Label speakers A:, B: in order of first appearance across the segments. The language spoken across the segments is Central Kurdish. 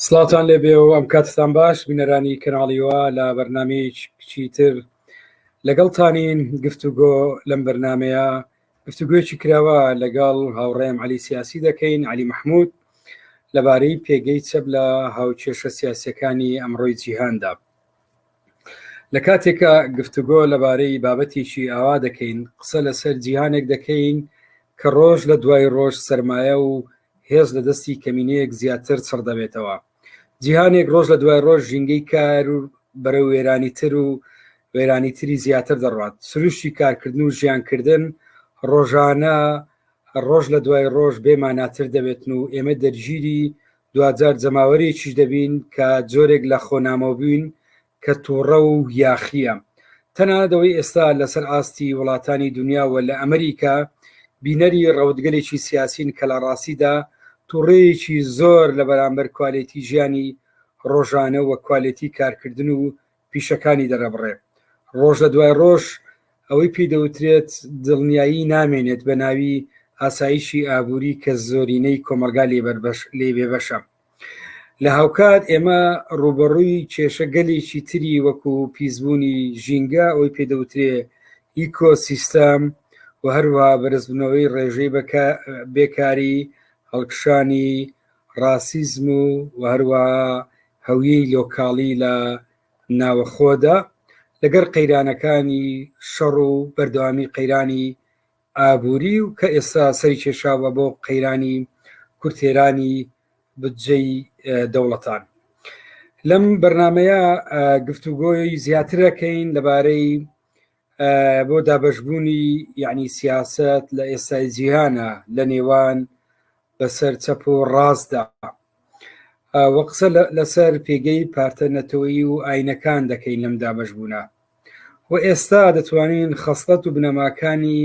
A: سڵاتان لێبێ و ئەم کاتتان باش بینەرانی کەناڵیوە لە بەرنامەیەکی تر لەگەڵتانین گفتوگۆ لەم بەرنمەیە گفتوگوێکی کراوە لەگەڵ هاوڕێم علی سیاسی دەکەین علی محمود لەبارەی پێگەی چەپ لە هاوکێشە سیاسیەکانی ئەمڕۆی جیهاندا. لە کاتێکە گفتوگۆ لەبارەی بابەتێکی ئاوا دەکەین قسە لەسەر جیهانێک دەکەین کە ڕۆژ لە دوای ڕۆژ سەرمایە و هێز لە دەستی کەمینەیەک زیاتر چڕ دەبێتەوە. جیهانێک ڕۆژ لە دوای ڕۆژ ژینگەی کار و بەرە وێرانیتر و وێرانیتری زیاتر دەڕات. سروشی کارکردن و ژیانکردن ڕۆژانە ڕۆژ لە دوای ڕۆژ بێماناتر دەبێتن و ئێمە دەرگیری دوجار جەماوەرێکیش دەبین کە جۆرێک لە خۆنامەبووین کە تووڕە و یاخیە. تەنانەتەوەی ئێستا لەسەر ئاستی وڵاتانی دنیاوە لە ئەمریکا بینەری ڕەوتگەلێکی سیاسین کە لە ڕاستیدا تووڕەیەکی زۆر لە بەرامبەر کوالێتی ژیانی ڕۆژانە وە کوالێتی کارکردن و پیشەکانی دەرەبڕێ. ڕۆژ لە دوای ڕۆژ ئەوەی پێی دەوترێت دڵنیایی نامێنێت بە ناوی ئاسایشی ئابووری کە زۆرینەی کۆمەلگا لێ بێبەشە. لە هاوکات ئێمە ڕوبەڕووی کێشە گەلێکی تری وەکو پیسبوونی ژینگە ئەوەی پێ دەوترێ ئیکۆسیستەم و هەروەها بەرزبوونەوەی ڕێژەی بێکاری هەڵکشانی ڕاسیزم و هەروەها هەویەی لۆکاڵی لە ناوەخۆدا لەگەر قەیرانەکانی شەڕ و بەردەوامی قەیرانی ئابووری و کە ئێستا سەری کێشاوە بۆ قەیرانی کورتێرانی بودجەی دەوڵەتان. لەم بەرنمەیە گفتوگۆی زیاترەکەین لەبارەی بۆ دابەشبوونی یعنی سیاست لە ئێستای جیهانە لە نێوان بەسەر چەپ و ڕاستدا وە قسە لەسەر پێگەی پارتەنەتەوەیی و ئاینەکان دەکەین لەم دابەشبوونە و ئێستا دەتوانین خەسڵەت و بنەماکانی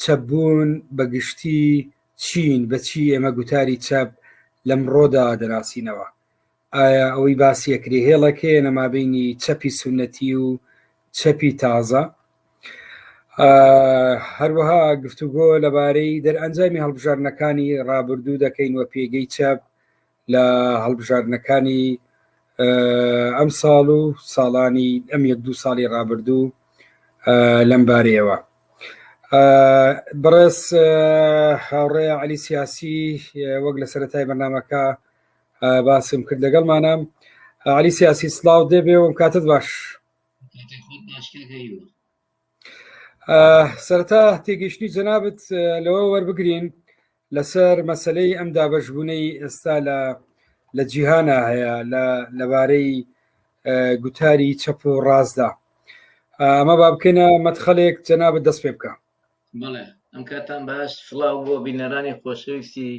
A: چەپبوون بەگشتی چین بەچی ئێمە گوتاری چەپ لەمڕۆدا دەناسینەوە. ئایا ئەوەی باسی ئەکرێ هێڵەکەیە نەمابینی چەپی سونەتی و چەپی تازە؟ هەروەها گفتوگۆ لەبارەی دەرئەنجامی هەڵبژاردنەکانی ڕابردوو دەکەین وە پێگەی چەپ لە هەڵبژاردنەکانی ئەم ساڵ و ساڵانی ئەم یەک دوو ساڵی ڕابردوو لەم بارەیەوە. بەڕێز هاوڕێ علی سیاسی وەک لە سەرەتای بەرنامەکە باسم کرد لەگەڵمانە. علی سیاسی سڵاو دەبێ و کاتت باش. سەرەتا تێگەیشتنی جەنابەت لەوە وەربگرین لەسەر مەسەلەی ئەم دابەشبوونەی ئێستا لە جیهانە هەیە لەبارەی گوتاری چەپ و ڕاستدا. ئەمە با بکەینە مەدخەلێک جەنابەت دەست پێ بکە.
B: بەڵێ ئەم کاتان باش. سڵاو بۆ بینەرانی خۆشەویستی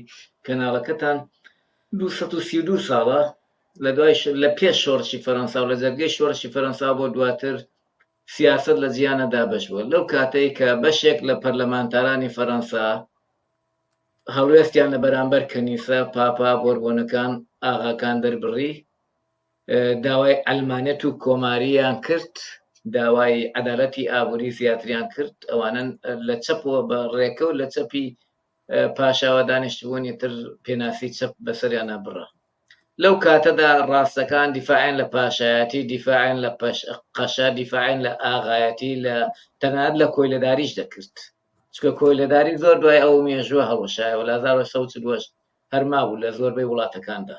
B: کەناڵەکەتان. 232 ساڵە لە دوای لە پێش شۆڕشی فەرەنسا و لە جەرگەی شۆڕشی فەرەنسا بۆ دواتر سیاست لە جیهانە دابەش بووە. لەو کاتەی کە بەشێک لە پەرلەمانتارانی فەرەنسا هەڵوێستیان لە بەرامبەر کەنیسە پاپا بۆربۆنەکان ئاغاکان دەربڕی داوای ئەلمانێت و کۆمارییان کرد، داوای عەدالەتی ئابووری زیاتریان کرد. ئەوانە لە چەپەوە بە ڕێکە و لە چەپی پاشاوە دانیشتبوونی تر پێناسی چەپ بەسەریانە بڕە. لەو کاتەدا ڕاستەکان دیفاعیان لە پاشایەتی، دیفاعیان لە قەشە، دیفاعیان لە ئاغایەتی، لە تەنانەت لە کۆیلەداریش دەکرد. چکە کۆیلەداری زۆر دوای ئەو مێژووە هەڵەشایە و لە 1940 هەرما بوو لە زۆربەی وڵاتەکاندا.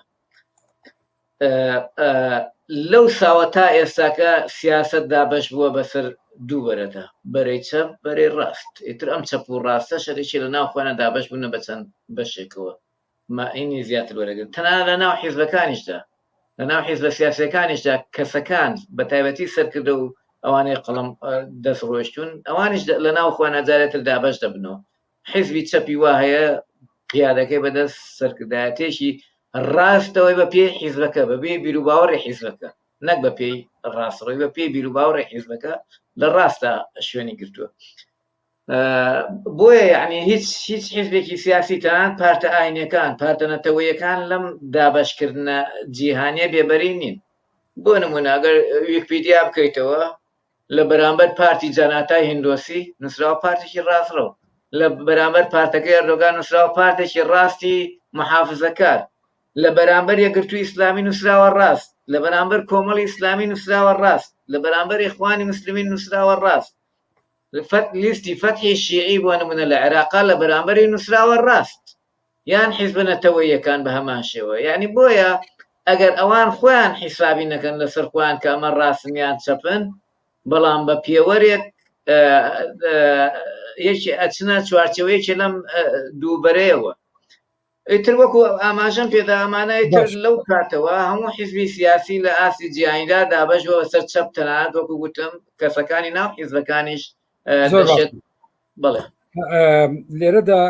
B: لەو ساوە تا ئێستاکە سیاست دابەش بووە بەسەر دوو بەرەدا، بەرەی چەپ بەرەی ڕاست. ئیتر ئەم چەپ و ڕاستە شەریکی لە ناو خۆیانە دابەش بوونە بە چەند بەشێکەوە مائینی زیاتر وەرەگرن. تەنانەت لە ناو حیزبەکانیشدا، لە ناو حیزبە سیاسیەکانیشدا کەسەکان بە تایبەتی سەرکردە و ئەوانەی قەڵەم دەست ڕۆشتون ئەوانیش لە ناو خۆیانە جارێتر دابەش دەبنەوە. حیزبی چەپی وا هەیە قیادەکەی بەدەست سەرکردایەتێکی ڕاستەوەی بە پێی حیزبەکە بەبێ بیرروباوەڕی حیزبەکە، نەک بە پێی ڕاستڕۆی بە پێی بیرروباوەڕی حیزبەکە لە ڕاستە شوێنی گرتووە. بۆیە یعنی هیچ حیزبێکی سیاسی تەنانەت پارتە ئاینەکان پارتەنەتەوەیەکان لەم دابەشکردنە جیهانیە بێبەری نین. بۆ نمونە ئەگەر ویکیپیدیا بکەیتەوە لە بەرامبەر پارتی جاناتای هیندۆسی نووسراوە پارتێکی ڕاستڕەوە، لە بەرامبەر پارتەکەی ئەردۆگان نووسراوە پارتێکی ڕاستی محافزەکار، لە بەرامبەر یەکگرتووی ئیسلامی نووسراوە ڕاست، لە بەرامبەر کۆمەڵی ئیسلامی نووسراوە ڕاست، لە بەرامبەر ئیخوانی مسلمین نووسراوە ڕاست، لیستی فەتحی شیعی بۆ نمونە لە عێراقا لە بەرامبەری نووسراوە ڕاست، یان حیزبە نەتەوەییەکان بە هەمان شێوە. یعنی بۆیە ئەگەر ئەوان خۆیان حیسابی نەکەن لەسەر خۆیان کە ئەمە ڕاستنیان چەپن، بەڵام بە پێوەرێک یەکی ئەچنە چوارچەوەیەکی لەم دووبەرەیەوە. ئیتر وەکو ئاماژەم پێدا ئەمانای تر لەو کاتەوە هەموو حیزبی سیاسی لە ئاسی جیهانیدا دابەشەوە سەر چەپ تەنانەت وەکو گوتم کەسەکانی ناو حیزبەکانیش دەشێت. بڵێ
A: لێرەدا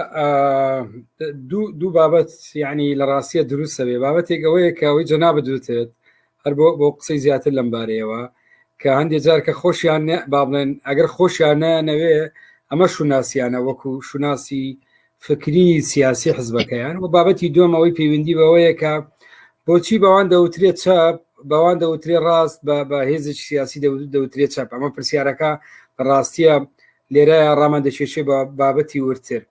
A: دوو بابەت یعنی لە ڕاستیە دروستە بێ. بابەتێک ئەوەیە کە ئەوەی جەنابە دوتێت هەر بۆ قسەی زیاتر لەم بارەیەوە کە هەندێک جار کە خۆشیان با بڵێن ئەگەر خۆشیان نەوێ ئەمە شوناسیانە وەکو شوناسی فکری سیاسی حزبەکەیان. و بابەتی دووەمەوەی پەیوەندی بەوەیە کە بۆچی بەوان دەوترێت چەپ، بەوان دەوترێت ڕاست بە هێزێکی سیاسی دەوترێت چەپ. ئەمە پرسیارەکە ڕاستیە لێرە ڕامەندەکێشێ بە بابەتی ورتر.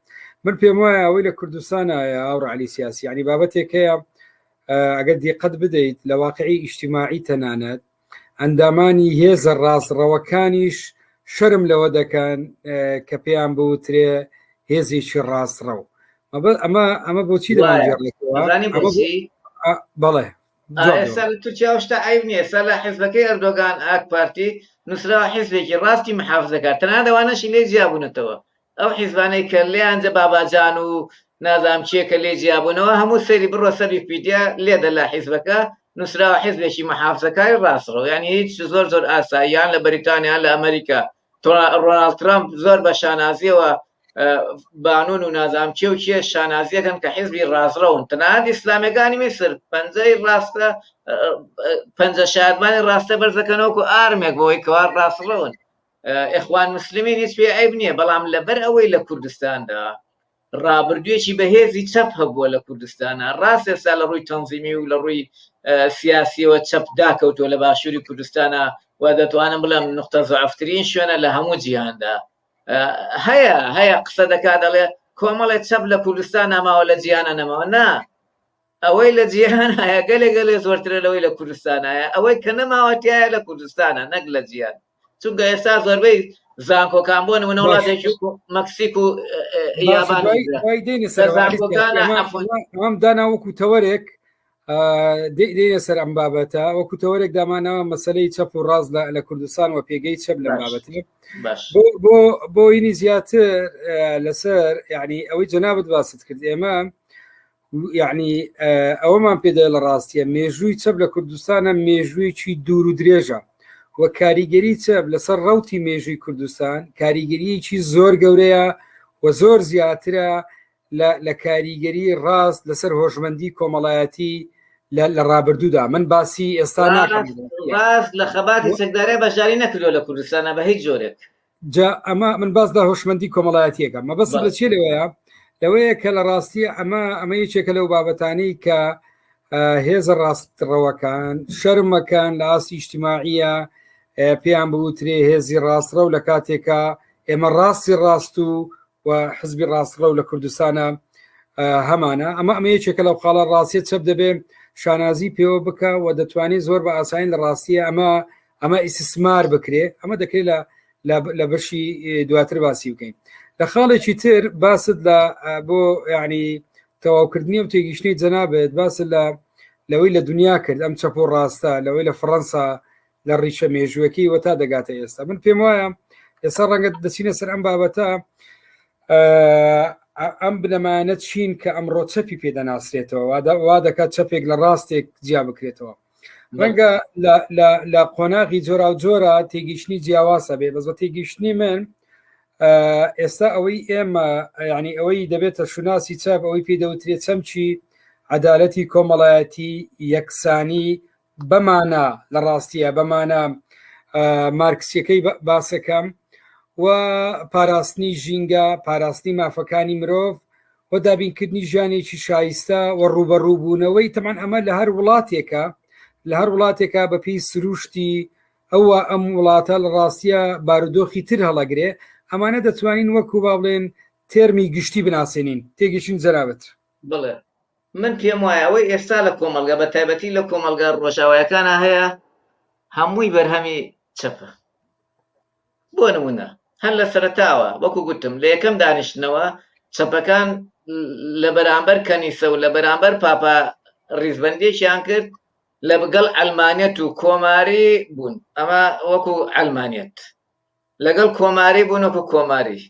A: من پێم وایە ئەوەی لە کوردستانە ئاوڕعلی سیاسی ینی بابەتێکەیە ئەگەر دیقەت بدەیت لە واقعی ئیجتیماعی تەنانەت ئەندامانی هێزە ڕاستڕەوەکانیش شەرم لەوە دەکەن کە پێیان بوترێ هێزێکی ڕاستڕەو. ئەمە بۆچی دەمانجێڕێتەوە؟ بەڵێ
B: ئێستا لە تورکیا شتا عیب نییە. ئێستا لە حیزبەکەی ئەردۆغان ئاک پارتی نووسراوە حیزبێکی ڕاستی محافزەکات، تەنانەت ئەوانەشی لێ جیابوونەتەوە. ئەو حیزبانەی کە لێیانجە باباجان و نازام چیەکە لێ جیابوونەوە هەموو سەری بڕۆ سەر ویکیپیدیا لێدە لە حیزبەکە نووسراوە حیزبێکی محافزەکاری ڕاستڕەوە. یعنی هیچ زۆر ئاساییان لە بەریتانیا لە ئەمریکا ڕۆناڵد ترامپ زۆر بە شانازیەوە بانون و نازام چێ و چیە شانازیەکەن کە حیزبی ڕاستڕەون. تەنانەت ئیسلامەکانی میسر پەنجەی ڕاستە پەنجە شادمانی ڕاستە بەرزەکەنەوەکو ئارمێک بۆی کەوا ڕاستڕەون. ئیخوان مسلمین هیچ پێ عیب نییە، بەڵام لەبەر ئەوەی لە کوردستاندا ڕابردوێکی بەهێزی چەپ هەبووە لە کوردستانە. ڕاست ئێستا لە ڕووی تەنزیمی و لە ڕووی سیاسیەوە چەپ داکەوتووە لە باشووری کوردستانە و دەتوانم بڵێم نقطە زعفترین شوێنە لە هەموو جیهاندا هەیە قسە دەکات دەڵێ کۆمەڵێک چەپ لە کوردستان ناماوە لە جیهانە نەماوە. نا، ئەوەی لە جیهان هەیە گەلێ زۆرترە لەوەی لە کوردستان هەیە. ئەوەی کە نەماوەتیایە لە کوردستانە نەک لە جیهان. چونکە ئێستا زۆربەی زانکۆکان بۆ نمونە وڵاتێکی مەکسیک و
A: یابان دانا وەکو تەوەرێک دێنە سەر ئەم بابەتە وەکو تەوەرێک دامانەوە مەسەلەی چەپ و ڕاست لە کوردستان و پێگەی چەپ لە بابەتێ بۆ هینی زیاتر لەسەر یعنی ئەوەی جەنابەت باست کرد. ئێمە یعنی ئەوەمان پێدا لە ڕاستیە مێژووی چەپ لە کوردستانە مێژوویکی دوور و درێژە و کاریگەری چەپ لەسەر ڕەوتی مێژووی کوردستان کاریگەریەکی زۆر گەورەیە و زۆر زیاترە لە کاریگەری ڕاست لەسەر هۆشمەندی کۆمەڵایەتی لە ڕابردوودا. من باسی ئێستا ناکەم
B: باس لە خەباتی سەکدارای بەشداری نەکردووە لە کوردستانە بە هیچ جۆرێک.
A: جا ئەمە من باسدا هۆشمەندی کۆمەڵایەتیەکە مەبەست لە چێ لەوەیە کە لە ڕاستی ئەمە یەکێکە لەو بابەتانەی کە هێزە ڕاستڕەوەکان شەرمەکان لە ئاسی ئیجتیماعیە پێیان بوترێ هێزی ڕاستڕە و لە کاتێکە ئێمە ڕاستی ڕاست و حزبی ڕاستڕە و لە کوردستانە هەمانە. ئەمە یەکێکە لەو خاڵە ڕاستیت چەپ دەبێ شانازی پێوە بکە و دەتوانێت زۆر بە ئاساین لە ڕاستیە ئەمە ئیسسمار بکرێ. ئەمە دەکرێت لە بەشی دواتر باسی بکەین. لە خاڵێکی تر باست بۆ یعنی تەواوکردنی و تێگەیشتنی جەنابێت باست لەوەی لە دنیا کرد ئەم چەپ و ڕاستە لەوەی لە فەڕەنسا لە ڕیشە مێژووەکەی وە تا دەگاتە ئێستا. من پێم وایە ئێستا ڕەنگە دەچینە سەر ئەم بابەتە ئەم بنەمانە چین کە ئەمڕۆ چەپی پێدەناسرێتەوە وا دەکات چەپێک لە ڕاستێک جیا بکرێتەوە. ڕەنگە لە قۆناغی جۆرا و جۆرە تێگەیشتنی جیاواسە بێ بەس بە تێگەیشتنی من ئێستا ئەوەی ئێمە ینی ئەوەی دەبێتە شوناسی چاپ ئەوەی پێدەوترێت چەمچی عەدالەتی کۆمەڵایەتی یەکسانی بەمانە لە ڕاستیە بەمانە مارکسیەکەی باسەکەم و پاراستنی ژینگە پاراستنی مافەکانی مرۆڤ و دابینکردنی ژیانێکی شایستە و ڕوبەڕووبوونەوەی تەمان ئەمە لە هەر وڵاتێکە بە پێی سروشتی ئەوە ئەم وڵاتە لە ڕاستیە بارودۆخی تر هەڵەگرێ. ئەمانە دەتوانین وەکو با بڵێن تێرمی گشتی بناسێنین تێگەشتن جەنابەت.
B: بڵێ من پێم وایە ئەوەی ئێستا لە کۆمەلگا بە تایبەتی لە کۆمەلگا ڕۆژاوایەکانە هەیە هەمووی بەرهەمی چەپە. بۆ نمونە هەر لە سەرەتاوە وەکو گوتم لە یەکەم دانیشتنەوە چەپەکان لە بەرامبەر کەنیسە و لە بەرامبەر پاپا ڕیزبەندێکیان کرد لە بگەڵ ئەلمانیەت و کۆماری بوون، ئەمە وەکو ئەلمانیەت لەگەڵ کۆماری بوون وەکو کۆماری.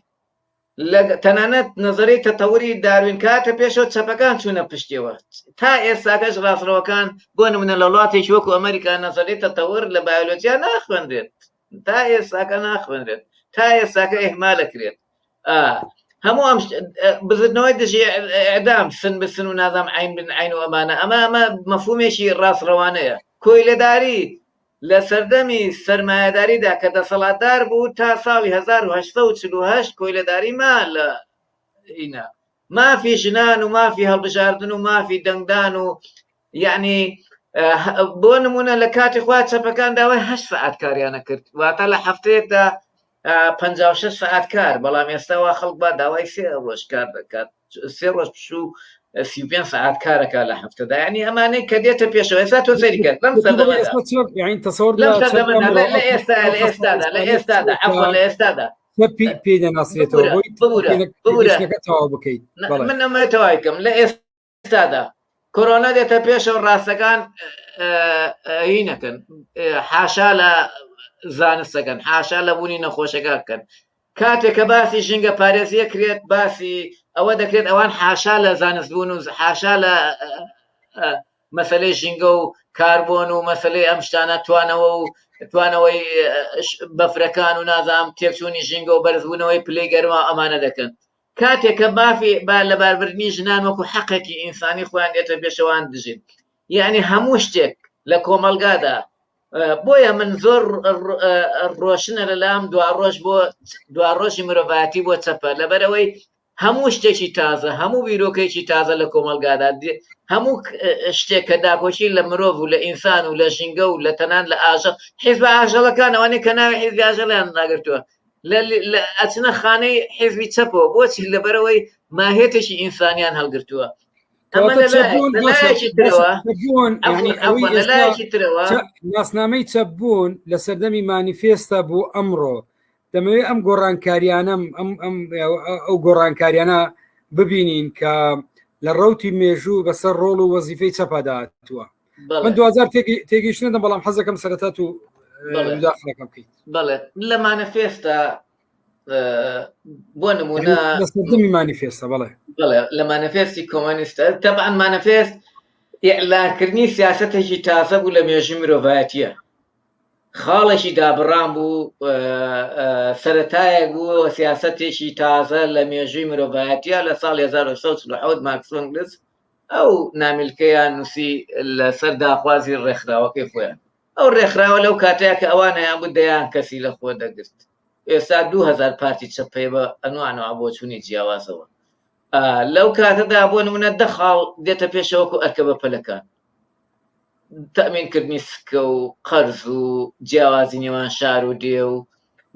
B: تەنانەت نظری تەتەوری داروین کاتە پێشەوە چەپەکان چوونە پشتیەوە تا ئێستاکەش ڕاستڕەوەکان بۆ نمونە لە وڵاتێکی وەکو ئەمریکا نظری تەتەور لە بایۆلۆجیا ناخوێنرێت، تا ئێستاکە ناخوێنرێت، تا ئێستاکە ئێهمالەکرێت. هەموو ئەم بزرنەوەی دژی ئەدام سن بسن و نازام عین بن عین و ئەمانە ئەمە مەفهومێکی ڕاستڕەوانەیە. کۆیلەداری لە سەردەمی سەرمایەداریدا کە دەسەڵاتدار بوو تا ساڵی 1948 کۆیلەداریمان لە ئینا مافی ژنان و مافی هەڵبژاردن و مافی دەنگدان و یعنی بۆ نمونە لە کاتی خوا چەپەکان داوای 8 سەعات کاریانە کرد، واتە لە هەفتەیەکدا 56 سەعات کار، بەڵام ئێستاوا خەڵک با داوای 3 ڕۆژ کار دەکات، 3 ڕۆژ پشوو 35 ساعت کارەکە لە هەفتەدا، یعنی ئەمانەی کە دێتە پێشەوە ئێستا تۆ سەیری کرد لەم ئێستادا لە ئێستادا
A: پێ دەناسرێتەوە بکەیت.
B: من ئەمەتەوایکەم لە ئێستادا کۆرۆنا دێتە پێشەوە ڕاستەکان هی نەکەن، حاشا لە زانستەکەن، حاشا لە بوونی نەخۆشەکە بکەن. کاتێک کە باسی ژینگە پارێزیە کرێت باسی ئەوە دەکرێت ئەوان حاشا لە زانست بوون و حاشا لە مەسەلەی ژینگە و کاربۆن و مەسەلەی ئەم شتانە توانەوەی بەفرەکان و نازام تێکچوونی ژینگە و بەرزبوونەوەی پلەی گەرما ئەمانە دەکەن. کاتێک کە مافی لە باربردنی ژنان وەکو حەقێکی ئینسانی خۆیان دێتە پێشەوان دژین، یعنی هەموو شتێک لە کۆمەلگادا. بۆیە من زۆر ڕۆشنە لەلام دواڕۆژی مرۆڤایەتی بۆ چەپە، لەبەرەوەی هەموو شتێکی تازە، هەموو بیرۆکەیەکی تازە لە کۆمەلگادا، هەموو شتێک کە داکۆچی لە مرۆڤ و لە ئینسان و لە ژینگە و لە تەنان لە ئاژەڵ حیزب ئاژەڵەکان ئەوانەی کە ناوی حیزبی ئاژەڵیان ناگرتووە ئەچنە خانەی حیزبی چەپەوە، بۆچی لەبەرەوەی ماهێتێکی ئینسانیان هەڵگرتووە.
A: ناسنامەی چەپبوون لە سەردەمی مانیفێستە بوو ئەمڕۆ دەمەوێت ئەم گۆڕانکاریانە ئەو گۆڕانکاریانە ببینین کە لە ڕوتی مێژوو بەسەر ڕۆڵ و وەزیفەی چەپەداتوە. من 2000 تێگەیشتنە بەڵام حەزەکەم سەرەتات و مداخلەکەم بکەیت.
B: بەڵێ لە مانیفێستە بۆ نمونە
A: سەردەمی مانیفێستە بەڵێ
B: لە مانیفێستی کۆمۆنیستە تەبعاً مانیفێست ئیعلانکردنی سیاسەتێکی تازە بوو لە مێژووی مرۆڤایەتیە، خاڵێکی دابڕام بوو، سەرەتایەک بوو سیاسەتێکی تازە لە مێژووی مرۆڤایەتیە. لە ساڵی 1940 ماکس ئەنگلز ئەو نامیلکەیان نووسی لەسەر داخوازی ڕێکخراوەکەی خۆیان. ئەو ڕێکخراوە لەو کاتەیە کە ئەوانەیان بوو دەیان کەسی لە خۆ دەگرت. ئێستا 2000 پارتی چەپەی بە ئەنوانەوە بۆ چوونی جیاوازەوە. لەو کاتەدا بۆ نمونە 10 خاڵ دێتە پێشەوەکو ئەرکە بە پەلەکان، تەمینکردنی سکە و قەرز و جیاوازی نێوان شار و دێ و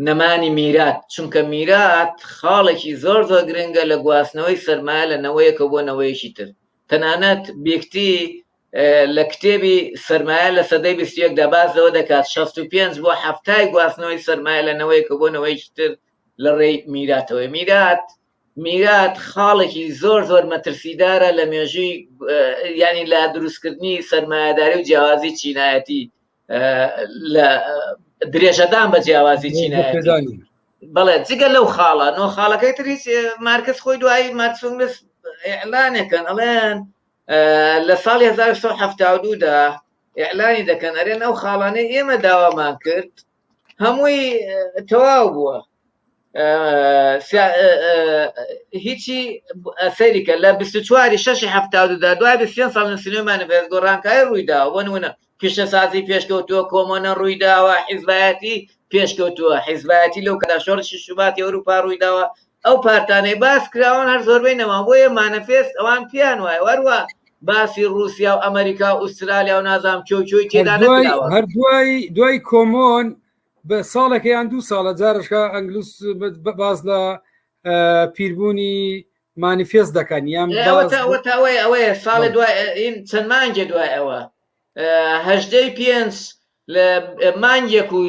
B: نەمانی میرات، چونکە میرات خاڵێکی زۆر زۆر گرنگە لە گواستنەوەی سەرمایە لە نەوەیەکە بۆ نەوەیەکی تر. تەنانەت بێکتی لە کتێبی سەرمایە لە سەدەی 21دا باز لەوە دەکات 65 بۆ 70 گواستنەوەی سەرمایە لە نەوەیەکە بۆ نەوەیەکی تر لە ڕێی میراتەوەی. میرات خاڵێکی زۆر زۆر مەترسیدارە لە مێژووی ینی لە دروستکردنی سەرمایەداری و جیاوازی چینایەتی، لە درێژەدان بە جیاوازی چینایەتی. بەڵێ جگە لەو خاڵە نۆ خاڵەکەی تریش مارکس خۆی دوایی مارکس ئەنگلز ئیعلانێکن ئەڵێن لە ساڵی 1972دا ئیعلانی دەکەن ئەرێن ئەو خاڵانەی ئێمە داوامان کرد هەمووی تەواو بووە، هیچی سەیریکە لە 24/6/72دا دوای 20 ساڵ سینەمانە بێت گۆڕانکاری ڕوویداوە. بۆ نمونە پیشەسازی پێشکەوتووە، کۆمۆنە ڕوویداوە، حیزبایەتی پێشکەوتووە، حیزبایەتی لەو کەدا شۆڕشی شوباتی ئەوروپا ڕوویداوە. ئەو پارتانەی باس کراوان هەر زۆربەی نەما بۆیە مانەفێست ئەوان پیان وایە وەروە باسی رووسیا و ئەمریکا و ئوسترالیا و نازام کێوکێوی تێدا نەکراوە.
A: هەر دوای کۆمۆن بە ساڵێکیان 2 ساڵە جارشکە ئەنگلوس باز لە پیربوونی مانیفێست دەکەن یان
B: ئەوەیە ساڵی دوای چەند مانگێ دوای ئەوە 5 لە مانگێک و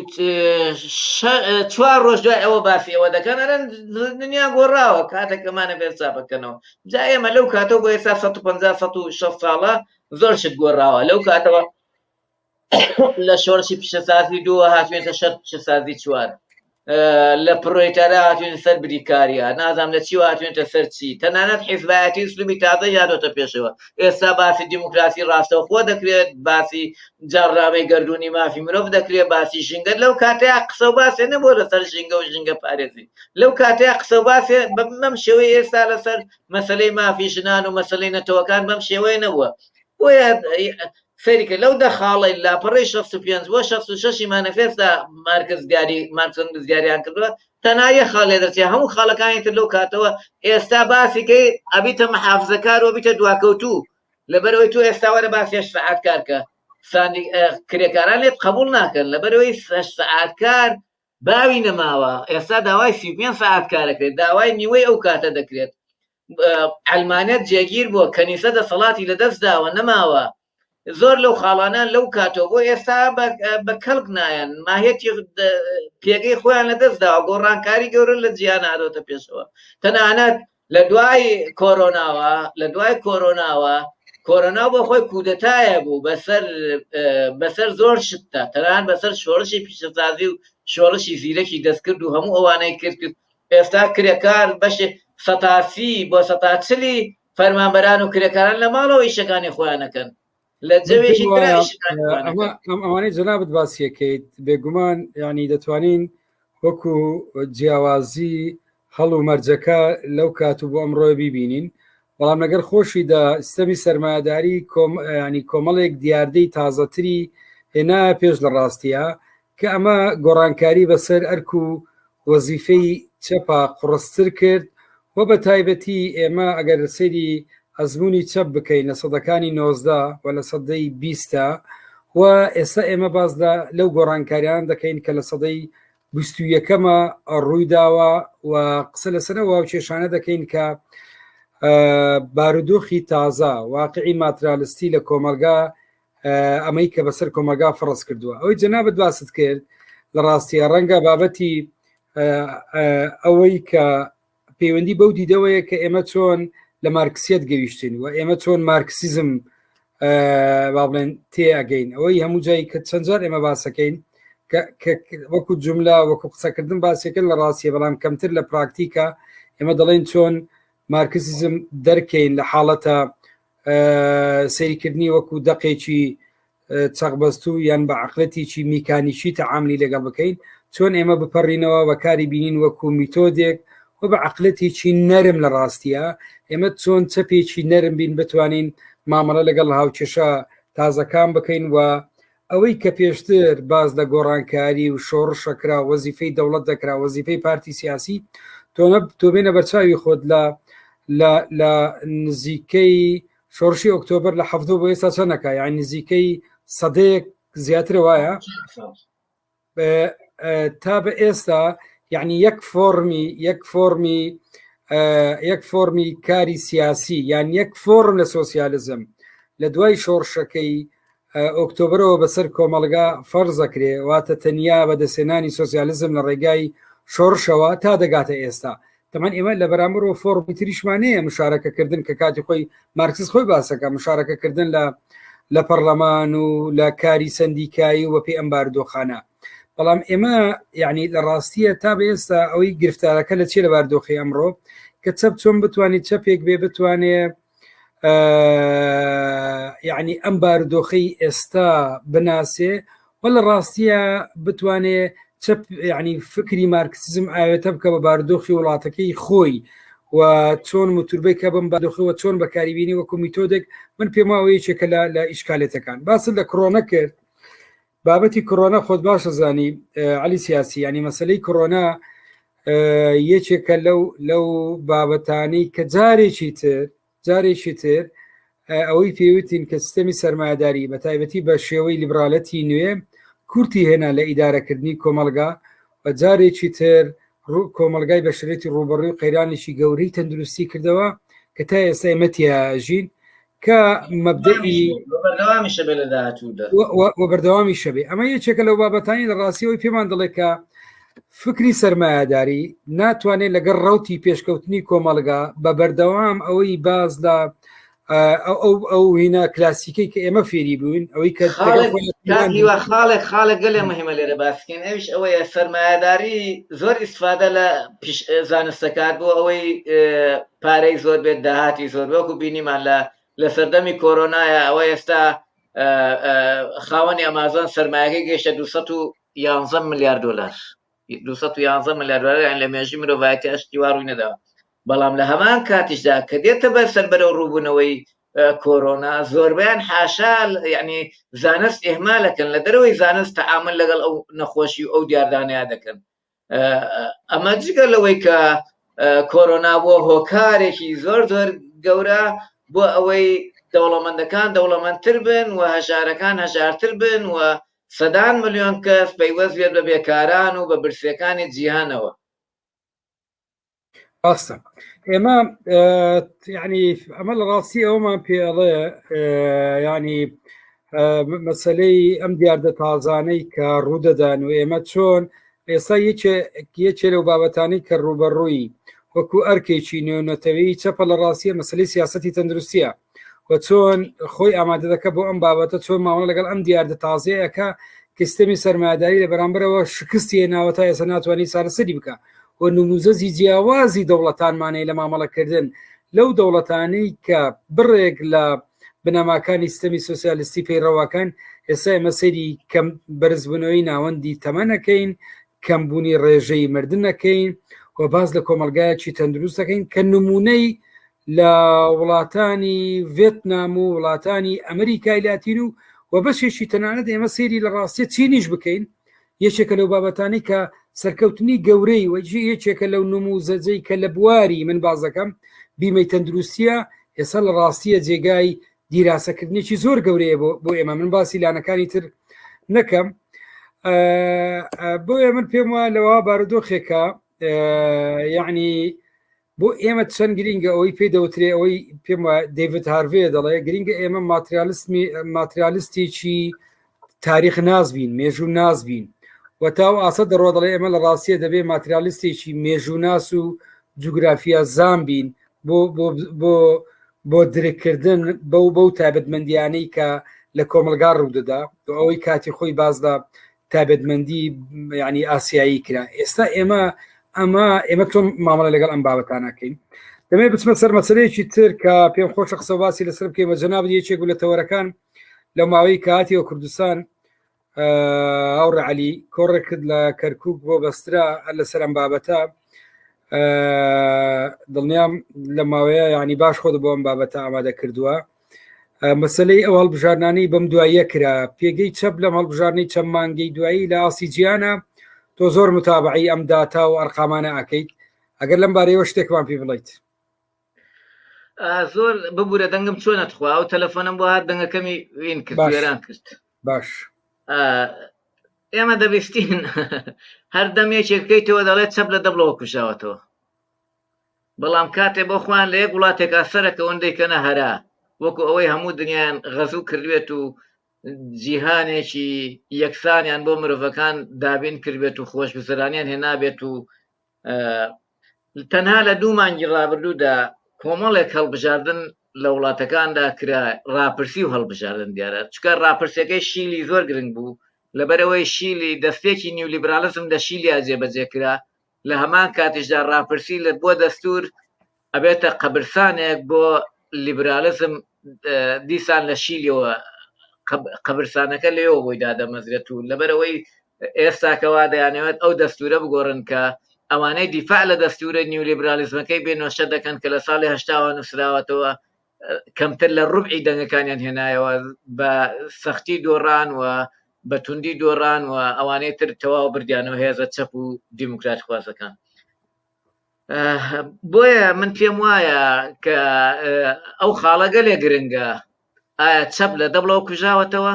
B: 4 ڕۆژ دوای ئەوە باسی ئەوە دەکەن ئەرەن دنیا گۆڕاوە کاتێک ئەمانە بێرسا بکەنەوە جا ئێمە لەو کاتەوە بۆ ئێستا 150-160 ساڵە زۆر شت گۆڕاوە لەو کاتەوە لە شۆڕشی پیشەسازی 2 هاتوێتە شەر پیشەسازی 4 لە پڕۆیتەرە هاتوێنە سەر بریکاریە نازام لە چی هاتوێنتە سەر چی تەنانەت حیزبایەتی سلوبی تازە یادۆتە پێشەوە ئێستا باسی دیموکراسی ڕاستەوخۆ دەکرێت باسی جاڕامەی گەردوونی مافی مرۆڤ دەکرێت باسی ژینگە لەو کاتەیە قسە و باسێ نەبووە لەسەر ژینگە و ژینگە پارێزی لەو کاتەیە قسە و باسێ بەم شێوەی ئێستا لەسەر مەسەلەی مافی ژنان و مەسەلەی نەتەوەکان بەم شێوەیە نەبووە فێریکە لەو دەخاڵی لاپەڕی 65 بۆ 66 مانەفێستا مارکسیزمیان کردووە تەنایە خاڵێ دەچێت هەموو خاڵەکانی تر لەو کاتەوە ئێستا باسیکەی ئەبیتە محافزەکار و بیتە دواکەوتوو لەبەرەوەی تو ئێستا وەرە باسی 8 سەعات کارکە کرێکاران لێت قبول ناکەن لەبەرەوەی 8 سەعات کار باوی نەماوە ئێستا داوای 35 سەعات کارەکرێت داوای نیوەی ئەو کاتە دەکرێت ئەلمانیەت جێگیر بووە کەنیسە دەسەڵاتی لەدەستداوە نەماوە زۆر لەو خاڵانە لەو کاتەوە بۆ ئێستا بە کەڵک نایەن ماهێتی پێگەی خۆیان لەدەستداوە گۆڕانکاری گەورە لە جیان هاتۆتە پێشەوە تەنانەت لە دوای کۆرۆناوە کۆرۆنا بۆ خۆی کودەتایە بوو بەسەر زۆر شتە تەنان بەسەر شۆڕشی پیشەسازی و شۆڕشی زیرەکی دەستکرد و هەموو ئەوانەی کرد ئێستا کرێکار بەشێ 180 بۆ 140 فەرمانبەران و کرێکاران لە ماڵەوە ئیشەکانی خۆیانەکەن لە جەوێکی
A: ئەوانەی جەنابەت باسیەکەیت بێگومان ینی دەتوانین وەکو جیاوازی هەڵ و مەرجەکە لەو کات و بۆ ئەمڕۆ بیبینین بەڵام لەگەر خۆشیدا سیستەمی سەرمایه‌داری ینی کۆمەڵێک دیاردەی تازەتری هێنا پێش لە ڕاستیە کە ئەمە گۆڕانکاری بەسەر ئەرک و وەزیفەی چەپە قوڕستر کرد و بە تایبەتی ئێمە ئەگەر سەیری ئەزمموی چەپ بکەین لە سەدەکانی 90 و لە سەدەی 20 و ئێستا ئێمە باز لەو گۆڕانکاریان دەکەین کە لە سەدەی 21ەمە ڕوویداوە و قسە لەسەرەوە و کێشانە دەکەین کە بارودۆخی تازە واقعی ماتریالیستی لە کۆمەلگا ئەمەی کە بەسەر کۆمەلگا فڕست کردووە ئەوەی جەنابەت باست کرد لە ڕاستیە ڕەنگە بابەتی ئەوەی کە پەیوەندی بەو دیدەوەیە کە ئێمە چۆن لە مارکسیەت گەویشتین و ئێمە چۆن مارکسیزم با بڵێن تێئەگەین ئەوەی هەموو جایی کە چەند جار ئێمە باسەکەین وەکو جملا وەکو قسەکردن باسیەکەن لە ڕاستیە بەڵام کەمتر لە پراکتیکە ئێمە دەڵێن چۆن مارکسیزم دەرکەین لە حاڵەتە سەیریکردنی وەکو دەقێکی چەقبەستوو یان بە عقلەتێکی میکانیکی تەعاملی لەگەڵ بکەین چۆن ئێمە بپەڕینەوە بەکاری بینین وەکو میتۆدێک و بە عقلەتێکی نەرم لە ڕاستیە ئێمە چۆن چەپێکی نەرم بین بتوانین مامەڵە لەگەڵ هاوچێشە تازەکان بکەین و ئەوەی کە پێشتر باز لە گۆڕانکاری و شۆڕشەکرا وەزیفەی دەوڵەت دەکرا وەزیفەی پارتی سیاسی تۆ بێنە بەرچاوی خۆت لە نزیکەی شۆڕشی ئۆکتۆبر لە 7 بۆ ئێستا چەندەکە یان نزیکەی سەدەیەک زیاتر وایە تا بە ئێستا یعنی یەک فۆرمی کاری سیاسی یان یەک فۆرم لە سۆسیالزم لە دوای شۆڕشەکەی ئۆکتۆبرەوە بەسەر کۆمەڵگا فەرزەکرێ واتە تەنیا بەدەستێنانی سۆسیالزم لە ڕێگای شۆڕشەوە تا دەگاتە ئێستا تەمان ئێمە لە بەرامبەرەوە فۆرمی تریشمانەیە مشارەکەکردن کە کاتی خۆی مارکسیس خۆی باسەکە مشارەکەکردن لە پەرلەمان و لە کاری سندیکایی و بەپی ئەم باردۆخانە بەڵام ئێمە یعنی لە ڕاستیە تا بە ئێستا ئەوەی گرفتارەکە لە چێ لە باردۆخی ئەمڕۆ کە چەپ چۆن بتوانێت چەپێک بێ بتوانێت یعنی ئەم باردۆخەی ئێستا بناسێ و لە ڕاستیە بتوانێت چەپ یعنی فکری مارکسیزم ئاوێتە بکە بە باردۆخی وڵاتەکەی خۆی و چۆن متوربەی کە بم باردۆخەوە چۆن بەکاریبینی وەکو میتۆدێک من پێم وایەکێکە لە ئیشکالێتەکان باسن لە کۆرۆنە کرد بابەتی کۆرۆنا خۆت باشە زانی علی سیاسی ینی مەسلەی کۆرۆنا یەکێکە لەو بابەتانەی کە جارێکی تر ئەوەی پێوتین کە سیستەمی سەرمایه‌داری بە تایبەتی بە شێوەی لیبراڵەتی نوێ کورتی هێنا لە ئیدارەکردنی کۆمەلگا و جارێکی تر کۆمەلگای بەشێتی ڕوبەڕووی قەیرانێکی گەورەی تەندروستی کردەوە کە تا ئێستا ئێمەتیاژین کە مەبدەئی بەردەوامی شەبێ. ئەمە یەکێکە لەو بابەتانی لە ڕاستیەوەی پێمان دەڵێ کە فکری سەرمایهداری ناتوانێت لەگەڵ ڕەوتی پێشکەوتنی کۆمەلگا بە بەردەوام ئەوەی باز لە ئەو هینە کلاسیکەی کە ئێمە فێری بووین ئەوەی کە
B: خاڵێک گەلێ مهمە لێرە باسکەین ئەوش ئەوەیە سەرمایهداری زۆر ئیسفادە لە زانستەکات بۆ ئەوەی پارەی زۆر بێت داهاتی زۆر وەکو بینیمان لە سەردەمی کۆرۆنایە ئەوە ئێستا خاوەنی ئەمازۆن سەرمایەکەی گەیشتە 211 ملیارد دلار 211 ملیارد دلار لە مێژووی مرۆڤایەتی ئەشتی وا ڕووی نەداوە. بەڵام لە هەمان کاتیشدا کە دێتە بەر بەرەو ڕووبوونەوەی کۆرۆنا زۆربیان حاشا یعنی زانست ئێهمالەکەن لە دەرەوەی زانست تەعامل لەگەڵ ئەو نەخۆشی و ئەو دیاردانەیە دەکەن. ئەمە جگە لەوەی کە کۆرۆنا بۆ هۆکارێکی زۆر زۆر گەورە بۆ ئەوەی دەوڵەمەندەکان دەوڵەمەندتر بن و هەژارەکان هەژارتر بن و سەدان ملیۆن کەس پەیوەست بێت بە بێکاران و بە برسیەکانی جیهانەوە.
A: ئاستە ئێمە یعنی ئەمە لە ڕاستی ئەومان پێڵێ ینی مەسلەی ئەم دیاردە تازانەی کە ڕوودەدان و ئێمە چۆن ئێستا یەکێ لەو بابەتانی کە ڕوبەڕووی وەکو ئەرکێکی نوێنەتەوەی چەپە لە ڕاستیە مەسلەی سیاسەتی تەندروستیە و چۆن خۆی ئامادە دەکە بۆ ئەم بابەتە چۆن ماوە لەگەڵ ئەم دیاردە تازەیەکە کەستەمی سەرمایهداری لە بەرامبەرەوە شکستی هێناوە تا ئێستا ناتوانانی چارەسەری بکە و نموزەزی جیاوازی دەوڵەتانمانەی لە مامەڵەکردن لەو دەوڵەتانەی کە بڕێک لە بنەماکانی سیستەمی سۆسیالیستی پەیڕەوەکان ئێستا ئێمە سەیری کەم بەرزبوونەوەی ناوەندی تەمەنەکەین کەمبوونی ڕێژەی مردنەکەین و باز لە کۆمەلگایەکی تەندروست دەکەین کە نمونەی لە وڵاتانی ڤێتنام و وڵاتانی ئەمریکای لاتین و بەشێکی تەنانەت ئێمە سەیری لە ڕاستیە چینیش بکەین یەکێکە لەو بابەتانی کە سەرکەوتنی گەورەی وەجی یەکێکە لەو نموزەجەی کە لە بواری من باز دەکەم بیمەی تەندروستیە ئێستا لە ڕاستیە جێگای دیراسەکردنێکی زۆر گەورەیە بۆ ئێمە من باسی لانەکانی تر نەکەم بۆیە من پێم وایە لەوە بارودۆخێکە یعنی بۆ ئێمە چەند گرینگە ئەوەی پێ دەوترێ ئەوەی پێم وایە دەیڤد هارڤێ دەڵێ گرینگە ئێمە ماتریالیستێکی تاریخ نازبین مێژوو نازبین و تاو ئاسە دەڕۆ دەڵێ ئێمە لە ڕاستیە دەبێ ماتریالیستێکی مێژوو ناس و جوگرافیا زانبین بۆ درکردن بەو تایبەتمەندیانەی کە لە کۆمەلگا ڕوودەدا و ئەوەی کاتی خۆی باز لە تایبەتمەندی ینی ئاسیایی کرا. ئێستا ئێمە چۆن مامەڵە لەگەڵ ئەم بابەتانەکەین دەمێ بچمە سەر مەسەلەیەکی تر کە پێم خۆشە قسە باسی لەسەر بکەمە جەناب یەکێک لە تەوەرەکان لە ماوەی کاتیەوە کوردستان هاوڕێ عەلی کۆڕێک کرد لە کەرکووک بۆ بەسترا لەسەر ئەم بابەتە دڵنیام لە ماوەیە ینی باش خۆت بۆ ئەم بابەتە ئامادە کردووە مەسلەی ئەو هەڵبژارنانەی بەم دواییە کرا پێگەی چەپ لەم هەڵبژارنەی چەند مانگەی دوایی لە ئاسی جیانە تۆ زۆر متابعی ئەم داتا و ئەرقامانە ئەکەیت ئەگەر لەم بارەیەوە شتێکمان پێ بڵیت.
B: زۆر ببوورە دەنگم چۆنە تخوا و تەلەفۆنم بۆ هات دەنگەکەمی وین کرد وێران کرد.
A: باش
B: ئێمە دەبیستین هەر دەمێکێک بکەیتەوە دەڵێت چەپ لە دەبڵەوە کوژاوەتەوە بەڵام کاتێ بۆ خۆیان لە یەک وڵاتێکا سەرەکە ئەوەندەی کەنە هەرا وەکو ئەوەی هەموو دنیایان غەزوو کردوێت و جیهانێکی یەکسانیان بۆ مرۆڤەکان دابین کردبێت و خۆشگوزەرانیان هێنابێت و تەنها لە دوو مانگی ڕابردوودا کۆمەڵێک هەڵبژاردن لە وڵاتەکاندا کرا ڕاپرسی و هەڵبژاردن دیارە چکە ڕاپرسەکەی شیلی زۆر گرنگ بوو لەبەرەوەی شیلی دەستێکی نیولیبرالیزم لە شیلیا جێبەجێ کرا لە هەمان کاتیشدا ڕاپرسی لە بۆ دەستور ئەبێتە قەبرسانێک بۆ لیبرالیزم دیسان لە شیلیەوە قەبرسانەکە لێەوە بۆی دادەمەزرێت و لەبەرەوەی ئێستاکەوا دەیانەوێت ئەو دەستورە بگۆڕن کە ئەوانەی دیفاع لە دەستورە نیولیبرالیزمەکەی بێنۆشە دەکەن کە لە ساڵی هەشتاوە نووسراوەتەوە کەمتر لە ڕوبعی دەنگەکانیان هێنایەوە بە سەختی دۆڕان و بە توندی دۆڕان و ئەوانەی تر تەواو بردیانەوە هێزە چەپ و دیموکرات خوازەکان. بۆیە من پێم وایە کە ئەو خاڵەگە لێ گرنگە ئایا چەپ لە دەبڵەوە کوژاوەتەوە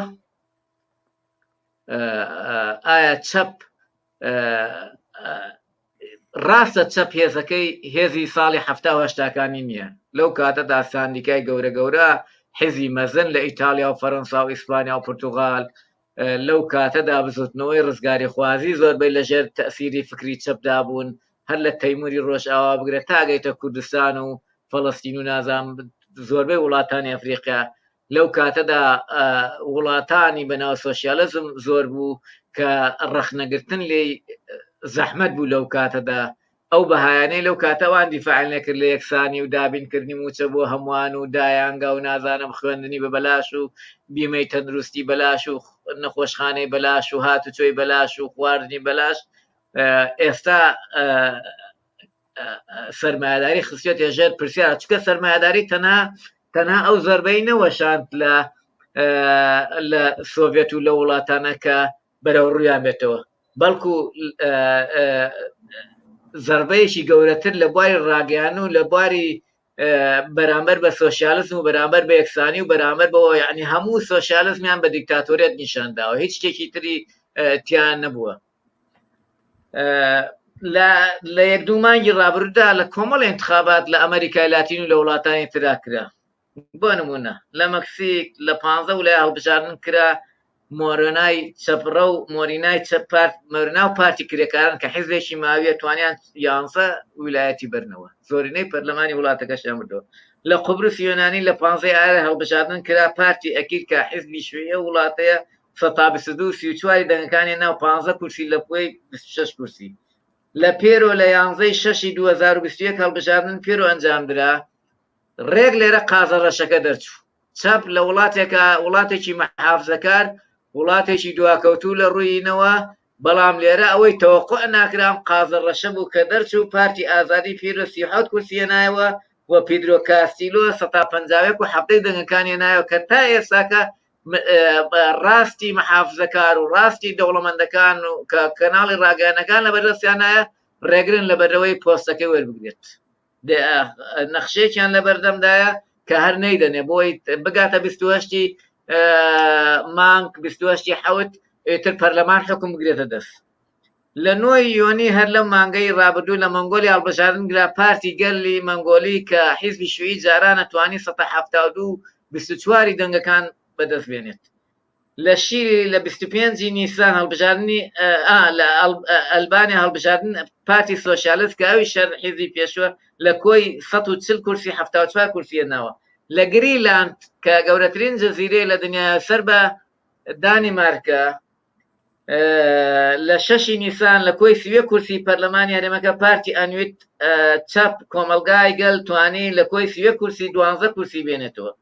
B: ئایا چەپ ڕاستە چەپ هێزەکەی هێزی ساڵی 1970 نییە لەو کاتەدا ساندیکای گەورە حیزی مەزن لە ئیتالیا و فەڕەنسا و ئیسپانیا و پورتوغال لەو کاتەدا بزوتنەوەی ڕزگاری خوازی زۆربەی لەژێر تەسیری فکری چەپدا بوون هەر لە تەیموری ڕۆژئاوا بگرێت تاگەیتە کوردستان و فەڵەستین و نازام زۆربەی وڵاتانی ئەفریقیا لەو کاتەدا وڵاتانی بەناو سۆشیالزم زۆر بوو کە ڕەخنەگرتن لێ زەحمەت بوو لەو کاتەدا ئەو بەهایانەی لەو کاتەوان دیفاعل نەکرد لە یەکسانی و دابینکردنی موچە بۆ هەمووان و دایانگا و نازانم خوێندنی بە بەلاش و بیمەی تەندروستی بەلاش و نەخۆشخانەی بەلاش و هاتوچۆی بەلاش و خواردنی بەلاش ئێستا سەرمایه‌داری خستێتە ژێر پرسیار چکە سەرمایه‌داری تەنها ئەو زەربەی نەوەشاند لە سۆڤێت و لە وڵاتانە کە بەرەو ڕوویان بێتەوە بەڵکو زەربەیەکی گەورەتر لە بواری ڕاگەیان و لە بواری بەرامبەر بە سۆشیالزم و بەرامبەر بە یەکسانی و بەرامبەر بەوە یعنی هەموو سۆشیالزمیان بە دیکتاتۆریەت نیشانداوە هیچ شتێکی تری تیان نەبووە لە یەک دوو مانگی ڕابردوودا لە کۆمەڵ انتخابات لە ئەمریکای لاتین و لە وڵاتانی ترا کرا بۆ نمونە لە مەکسیک لە 15 وڵای هەڵبژاردن کرا مۆرۆنای چەپڕە و مۆرینای مۆرنا و پارتی کرێکاران کە حیزبێکی ماویە توانیان 11 ویلایەتی بەرنەوە زۆرینەی پەرلەمانی وڵاتەکەشیان بردەوە لە قوبرس یۆنانی لە 15 ئایار هەڵبژاردن کرا پارتی ئەکید کە حیزبی شوێیە وڵاتەیە 122 دەنگەکانی ناو 15 کورسی لە پۆی 26 کورسی لە پێرۆ لە 11/6 2021 هەڵبژاردن پێرۆ ئەنجامدرا ڕێک لێرە قازە ڕەشەکە دەرچوو چەپ لە وڵاتێکی مەحافزەکار وڵاتێکی دواکەوتوو لە ڕووینەوە بەڵام لێرە ئەوەی تەوەقع ناکرام قازە ڕەشە بوو کە دەرچوو پارتی ئازادی پیرۆ 37 کورسیە نایەوە و پیدرۆ کاستیلۆ 150 و هەفتەی دەنگەکانی نایەوە کە تا ئێستاکە ڕاستی مەحافزەکار و ڕاستی دەوڵەمەندەکان و کە کەناڵی ڕاگەیانەکان لە بەردەستیانایە ڕێگرن لە بەرەوەی پۆستەکەی وەربگرێت نەخشەیەکیان لە بەردەمدایە کە هەر نەیدەنێ بۆی بگاتە 28 مانگ 28 حەوت ئێتر پەرلەمان حکم بگرێتە دەست لە 9 یۆنی هەر لەم مانگەی ڕابردوو لە مەنگۆلی هەڵبژاردن گرا پارتی گەلی مەنگۆلی کە حیزبی شوێیی جاران ئەتوانی 172 24 دەنگەکان بەدەست بێنێت لە شیری لە 25 نیسان هەڵبژاردننی لە ئەلبانیا هەڵبژاردن پارتی سۆشیالست کە ئەوی شەر حیزبی پێشوە لە کۆی 140 کورسی 74 کورسیە ناوە لە گریلاند کە گەورەترین جەزیرەی لە دنیا سەر بە دانیمارکە لە 6 نیسان لە کۆی 30 کورسی پەرلەمانی هەرێمەکە پارتی ئەنویت چەپ کۆمەلگای گەل توانی لە کۆی 30 کورسی 12 کورسی بێنێتەوە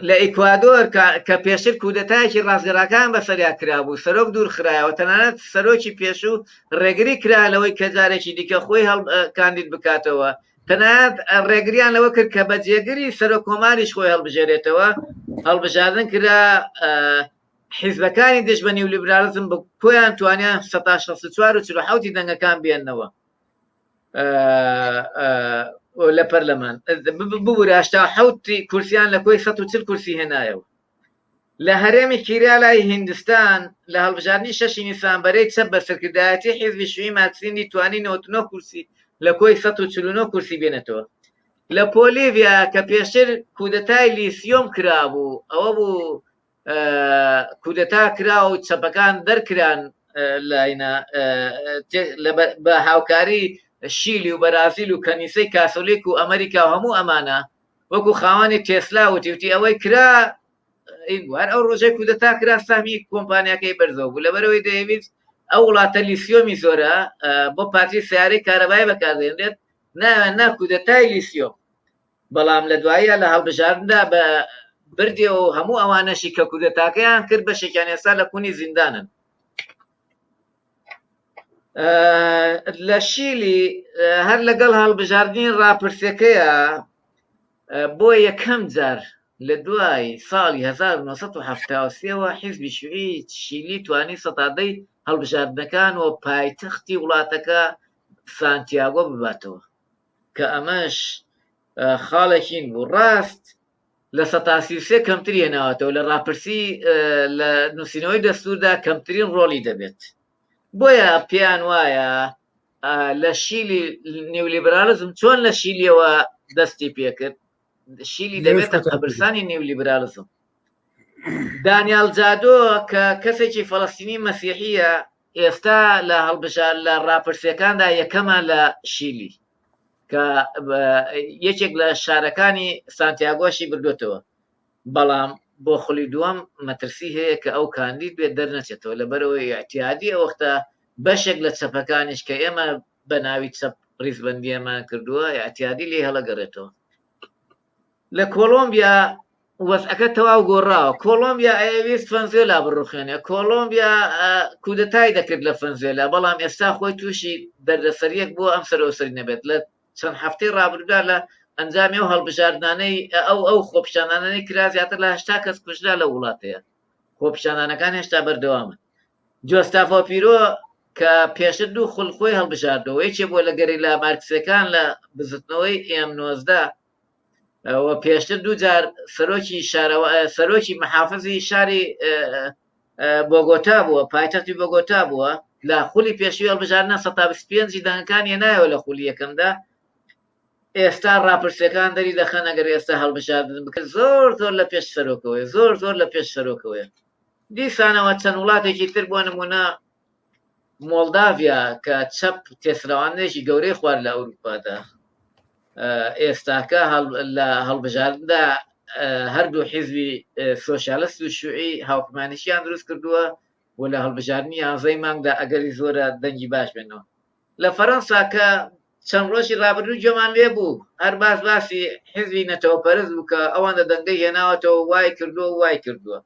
B: لە ئیکوادۆر کە پێشتر کودەتایەکی ڕازگەڕاکان بەسەریا کرابوو سەرۆک دوور خرایەوە تەنانەت سەرۆکی پێشوو ڕێگری کرا لەوەی کە جارێکی دیکە خۆی کاندید بکاتەوە تەنانەت ڕێگریان لەوە کرد کە بە جێگری سەرۆک کۆماریش خۆی هەڵبژێرێتەوە هەڵبژاردن کرا حیزبەکانی دژبەنی و لیبرالزم بە کۆیان توانیان 164 و 47 دەنگەکان بێننەوە لە پەرلەمان ببووراشتا حوتی کورسیان لە کۆی 140 کورسی هێنایەوە لە هەرێمی کیرالای هیندستان لە هەڵبژاردننی 6 نیسان بەرەی چەپ بە سەرکردایەتی حیزبی شوێیی مارکسیستی توانی 99 کورسی لە کۆی 149 کورسی بێنێتەوە لە پۆلیڤیا کە پێشتر کودەتای لیسیۆم کرابوو ئەوە بوو کودەتا کرا و چەپەکان دەرکران لاینە بە هاوکاری شیلی و بەرازیل و کەنیسەی کاسۆلیک و ئەمریکا و هەموو ئەمانە وەکو خاوەنی تێسلا وتی ئەوەی کرا ئینوار ئەو ڕۆژەی کودەتا کرا سامی کۆمپانیاکەی بەرزەوە بوو لەبەرەوەی دەیویست ئەو وڵاتە لیسیۆمی زۆرە بۆ پارتی سیارەی کارەبای بەکاردێنرێت نا کودەتای لیسیۆم بەڵام لە دواییە لە هەڵبژاردندا بە بردێ و هەموو ئەوانەشی کە کودەتاکەیان کرد بەشێکیان ئێستا لە کونی زیندانن لە شیلی هەر لەگەڵ هەڵبژاردننی ڕاپرسەکەیە بۆ یەکەم جار لە دوای ساڵی 1970ەوە حیزبی شوێیی شیلی توانی سەتادەی هەڵبژاردنەکان و پایتەختی وڵاتەکە سانتیاگۆ بباتەوە کە ئەمەش خاڵێکین بوو ڕاست لە 133 کەمتری هێناوەتەوە لە ڕاپرسی لە نووسینەوەی دەستوردا کەمترین ڕۆڵی دەبێت بۆیە پێیان وایە لە شیلی نیولیبرالیزم چۆن لە شیلیەوە دەستی پێکرد شیلی دەبێتە قەبرستانی نیولیبرالیزم دانیال جادۆ کە کەسێکی فەڵەستینی مەسیحیە ئێستا لە هەڵبژار لە ڕاپرسیەکاندا یەکەمە لە شیلی کە یەکێک لە شارەکانی سانتیاگۆشی بردوێتەوە بەڵام بۆ خولی دووەم مەترسی هەیە کە ئەو کاندید بێت دەرنەچێتەوە لەبەرەوەی ئەتیادی ئەو وەختە بەشێک لە چەپەکانیش کە ئێمە بە ناوی چەپ ڕیزبەندیەمان کردووە ئەتیادی لێ هەڵەگەڕێتەوە لە کۆلۆمبیا وەزعەکە تەواو گۆڕاوە کۆلۆمبیا ئەویست ڤەنزوێلا بڕوخێنێ کۆلۆمبیا کودەتای دەکرد لە ڤەنزوێلا بەڵام ئێستا خۆی تووشی دەردەسەریەک بۆ ئەم سەرۆسەری نەبێت لە چەند هەفتەی ڕابردوودا لە ئەنجامی و هەڵبژاردنانەی ئەو خۆپیشاندانەی کرا زیاتر لە 80 کەس کوژرا لە وڵاتەیە خۆپیشاندانەکان هێشتا بەردەوامن جۆستافۆ پیرۆ کە پێشتر دوو خۆی هەڵبژاردەوە یەکێ بۆ لە گەریلا مارکسەکان لە بزتنەوەی M19 و پێشتر دوو جار سەرۆکی محافزی شاری بۆگۆتا بووە پایتەختی بۆگۆتا بووە لە خولی پێشوی هەڵبژاردنە 125 دەنگەکان هێنایەوە لە خولی یەکەمدا ئێستا ڕاپرسیەکان دەری دەخەن ئەگەر ئێستا هەڵبژاردن بکرد زۆر لە پێش سەرۆکەوەی زۆر لە پێش سەرۆکەوەی دیسانەوە چەند وڵاتێکی تر بۆ نمونە مۆڵداڤیا کە چەپ تێسراوانێکی گەورەی خوارد لە ئەوروپادا ئێستاکە لە هەڵبژاردندا هەردوو حیزبی سۆشیالیست و شوعی هاوکمانیشیان دروست کردووە و لە هەڵبژاردننی 11 مانگدا ئەگەری زۆرە دەنگی باش بێنەوە لە فەڕەنسا کە چەند ڕۆژی ڕابردوو جۆمان لێ بوو هەر باسی حیزبی نەتەوە پەرست بوو کە ئەوەندە دەنگەی هێناوەتەوە وای کردووە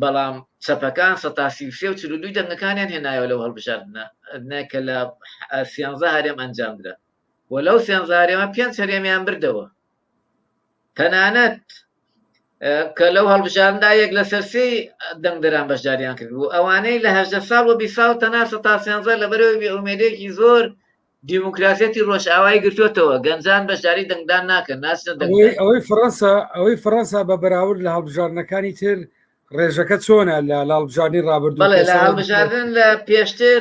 B: بەڵام چەپەکان 132 دەنگەکانیان هێنایەوە لەو هەڵبژاردنە نەکە لە 13 هەرێم ئەنجامدرا و لەو 13 هەرێمە 5 هەرێمیان بردەوە تەنانەت کە لەو هەڵبژاردندا یەک لە سەرسەی دەنگدەران بەشداریان کردبوو ئەوانەی لە 18 ساڵ و 20 ساڵ تەنها 13 لەبەرەوەی بێئومێدێکی زۆر دیموکراسیەتی ڕۆژئاوایی گرتوێتەوە گەنجان بەشداری دەنگدان ناکەن ناچنە
A: ئەوەی فەڕەنسا بە بەراورد لە هەڵبژاردنەکانی تر ڕێژەکە چۆنە لە هەڵبژاردننی ڕابردوو
B: بەڵێ لە هەڵبژاردن لە پێشتر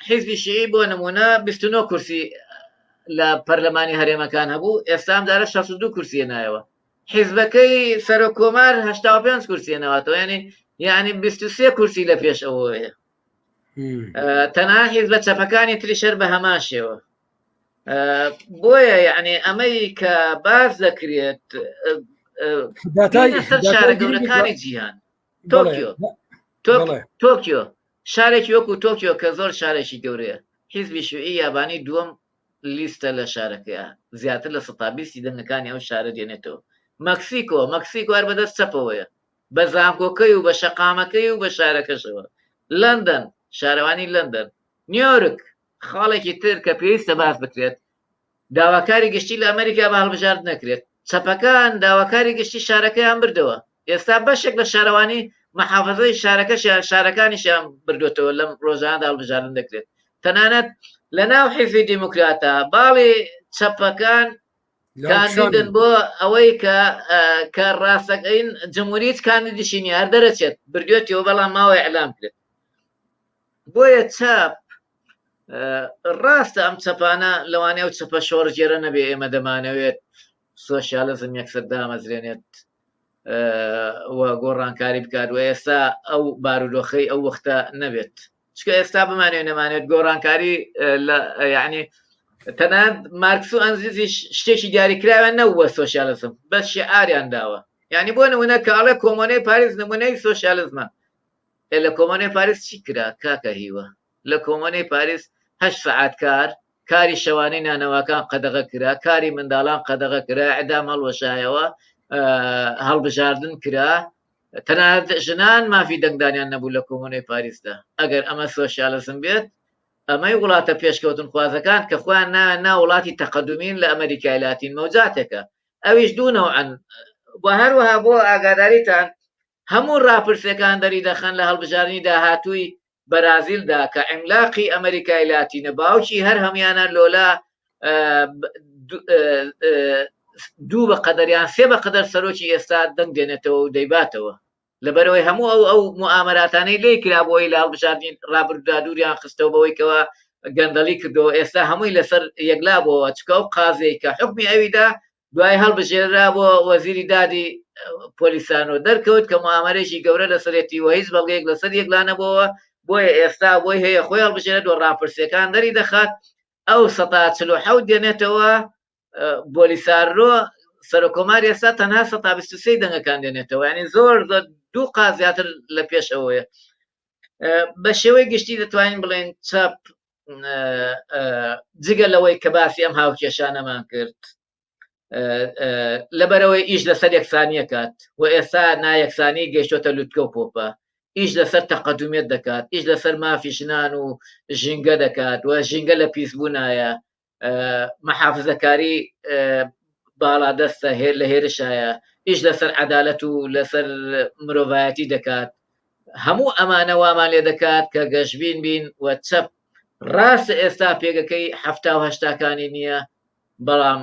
B: حیزبی شیعی بۆ نمونە 29 کورسی لە پەرلەمانی هەرێمەکان هەبوو ئێستا ئەمجارە 62 کورسی هێنایەوە حیزبەکەی سەرۆکۆمار 85 کورسی هێناوەتەوە یعنی 23 کورسی لە پێش ئەوەیە تەنها حیزبە چەپەکانی تریشەر بە هەمان شێوە بۆیە یعنی ئەمەی کە باز دەکرێت شارە گەورەکانی جیهان تۆکیۆ شارێکی وەکو تۆکیۆ کە زۆر شارێکی گەورەیە حیزبی شیوعی یابانی دووەم لیستە لە شارەکەیە زیاتر لە 120 دەنگەکانی ئەو شارە دێنێتەوە مەکسیکۆ هەر بەدەست چەپەوەیە بە زانکۆکەی و بە شەقامەکەی و بە شارەکەشەوە لەندەن شارەوانی لەندەن نیویۆرک خاڵێکی تر کە پێویستە باس بکرێت داواکاری گشتی لە ئەمریکا بە هەڵبژارد نەکرێت چەپەکان داواکاری گشتی شارەکەیان بردەوە ئێستا بەشێک لە شارەوانی محافظەی شارەکانیشیان بردوێتەوە لەم ڕۆژانەدا هەڵبژاردن دەکرێت تەنانەت لە ناو حیزبی دیموکراتە باڵی چەپەکان کاندیدن بۆ ئەوەی کە ڕاستەکەین جمهوریت کاندیدیشینی هەر دەرەچێت بردوێتەوە بەڵام ماوەی ئەعلام کرێت بۆیە چاپ ڕاستە ئەم چەپانە لەوانەیە و چەپە شۆڕژێرە نەبێ ئێمە دەمانەوێت سۆشیالزم یەکسەر دامەزرێنێت و گۆڕانکاری بکات و ئێستا ئەو بارودۆخەی ئەو وەختە نەبێت چکە ئێستا بمانێ نەمانێت گۆڕانکاری یعنی تەنانەت مارکس و ئەنگلیزی شتێکی دیاریکراوە نەبووە سۆشیالزم بەس شیعاریان داوە یعنی بۆ نمونە کاڵێ کۆمۆنەی پاریس نمونەی سۆشیالزمە لە کۆمۆنەی پاریس چی کرا کاکە هیوە لە کۆمۆنەی پاریس 8 سەعات کاری شەوانەی نانەوەکان قەدەغە کرا کاری منداڵان قەدەغە کرا ئەعدام هەڵوەشایەوە هەڵبژاردن کرا تەنانەت ژنان مافی دەنگدانیان نەبوو لە کۆمۆنەی پاریسدا ئەگەر ئەمە سۆشیالزم بێت ئەمەی وڵاتە پێشکەوتن خوازەکان کە خۆیان نا وڵاتی تەقەدومین لە ئەمریکای لاتین مەوجاتێکە ئەویش دوونەوەعن بۆ هەروەها بۆ ئاگاداریتان هەموو ڕاپرسەکان دەری دەخەن لە هەڵبژاردننی داهاتووی بەرازیلدا کە ئیملاقی ئەمریکای لاتینە باوکی هەر هەمویانە لۆلا 2 بە قەدەریان 3 بە قەدەر سەرۆکی ئێستا دەنگ دێنێتەوە و دەیباتەوە لەبەرەوەی هەموو ئەو موامەراتانەی لێ کرا بۆی لە هەڵبژاردنی ڕابردودا دووریان خستەوە بەوەی کەەوە گەندەڵی کردەوە ئێستا هەمووی لەسەر یەکلا بۆەوە چکە و قازەی کە حکمی ئەویدا دوای هەڵبژێرا بۆ وەزیری دادی پۆلیسانۆ دەرکەوت کە موامەرێکی گەورە لەسەرێتی وە هیچ بەڵگەیەک لەسەر یەکلانەبەوە بۆیە ئێستا بۆی هەیە خۆی هەڵبژێرێت و ڕاپرسیەکان دەری دەخات ئەو 147 دێنێتەوە پۆلیسارۆ سەرۆکۆمار ئێستا تەنها 123 دەنگەکان دێنێتەوە ینی زۆر دوو قاز زیاتر لە پێشەوەیە بە شێوەی گشتی دەتوانین بڵێن چاپ جگە لەوەی کە باسی ئەم هاوکێشانەمان کرد لەبەرەوەی ئیش لەسەر یەکسانیە کات و ئێستا نایەکسانی گەیشتۆتە لوتکە و پۆپە ئیش لەسەر تەقەدومێت دەکات ئیش لەسەر مافی ژنان و ژینگە دەکات و ژینگە لە پیسبوونایە مەحافزەکاری باڵادەستە لە هێرشایە ئیش لەسەر عەدالەت و لەسەر مرۆڤایەتی دەکات هەموو ئەمانە وامان لێ دەکات کە گەشتبین بین و چەپ ڕاستە ئێستا پێگەکەی 70-80کانی نییە بەڵام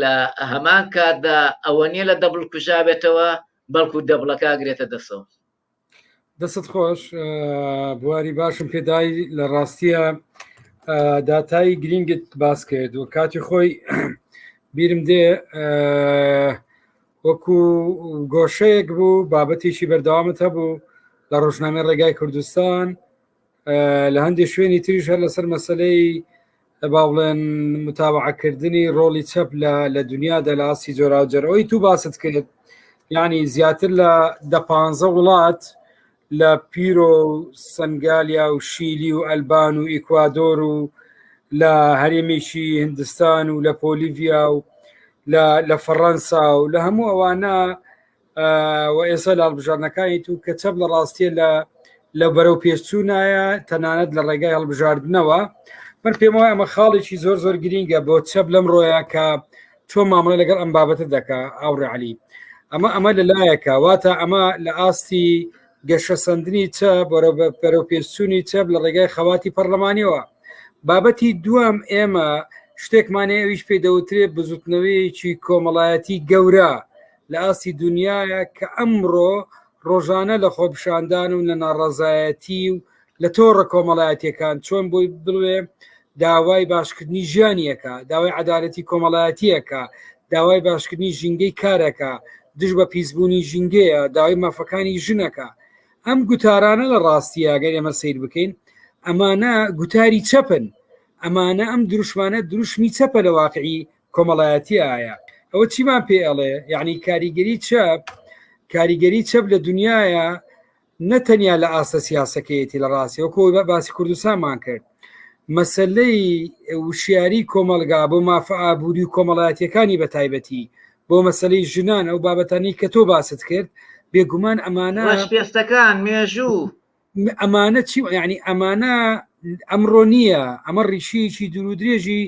B: لە هەمان کاتدا ئەوە نییە لە دەبڵ کوژا بێتەوە بەڵکو دەبڵەکە گرێتە دەسەوە
A: دەست خۆش بواری باشم پێدای لە ڕاستیە داتایی گرنگت باس کرد و کاتی خۆی بیرم دێ وەکو گۆشەیەک بوو بابەتێکی بەردەوامت هەبوو لە ڕۆژنامەی ڕێگای کوردستان لە هەندێک شوێنی تریش هەر لەسەر مەسلەی با بڵێن متابعەکردنی ڕۆڵی چەپ لە دنیادا لە ئاسی جۆراوجەرەوەی تو باست کرد یعنی زیاتر لە 15 وڵات لە پیرۆ و سنگالیا و شیلی و ئەلبان و ئیکوادۆر و لە هەرێمێکی هندستان و لە پۆلیڤیا و لە فەڕەنسا و لە هەموو ئەوانە و ئێستا لە هەڵبژاردنەکانی تو کە چەپ لە ڕاستیە لە بەرەو پێشچوونایە تەنانەت لە ڕێگای هەڵبژاردنەوە من پێم وایە ئەمە خاڵێکی زۆر زۆر گرینگە بۆ چەپ لەم ڕۆیە کە چۆن مامەڵە لەگەڵ ئەم بابەتە دەکا ئاوڕێعەلی ئەمە لەلایەکە واتە ئەمە لە ئاستی گەشەسەندنی چەپ بەرەو پێشچوونی چەپ لە ڕێگای خەواتی پەرلەمانیەوە بابەتی دووەم ئێمە شتێکمانێ ئەویش پێدەوترێت بزوتنەوەیکی کۆمەڵایەتی گەورە لە ئاستی دنیاە کە ئەمڕۆ ڕۆژانە لە خۆپشاندان و لە ناڕەزایەتی و لە تۆڕە کۆمەڵایەتیەکان چۆن بۆی بڵێ داوای باشکردنی ژیانیەکە داوای عەدالەتی کۆمەڵایەتیەکە داوای باشکردنی ژینگەی کارەکە دژ بە پیسبوونی ژینگەیە داوای مافەکانی ژنەکە ئەم گوتارانە لە ڕاستیە گەر ئێمە سیر بکەین ئەمانە گوتاری چەپن ئەمانە ئەم دروشمانە دروشمی چەپە لە واقعی کۆمەڵایەتی ئایا ئەوە چیمان پێ ئەڵێ یعنی کاریگەری چەپ لە دنیاە نەتەنیا لە ئاستە سیاسەکەیەتی لە ڕاستی وەکۆ باسی کوردستانمان کرد مەسلەی وشیاری کۆمەلگا بۆ مافعابووری و کۆمەڵایەتیەکانی بە تایبەتی بۆ مەسلەی ژنان ئەو بابەتانی کە تۆ باست کرد بێگومان ئەمانە
B: پێستەکان مێژوو
A: ئەمانە چی یعنی ئەمانە ئەمڕۆ نییە ئەمە ڕیشیەکی دوور و درێژی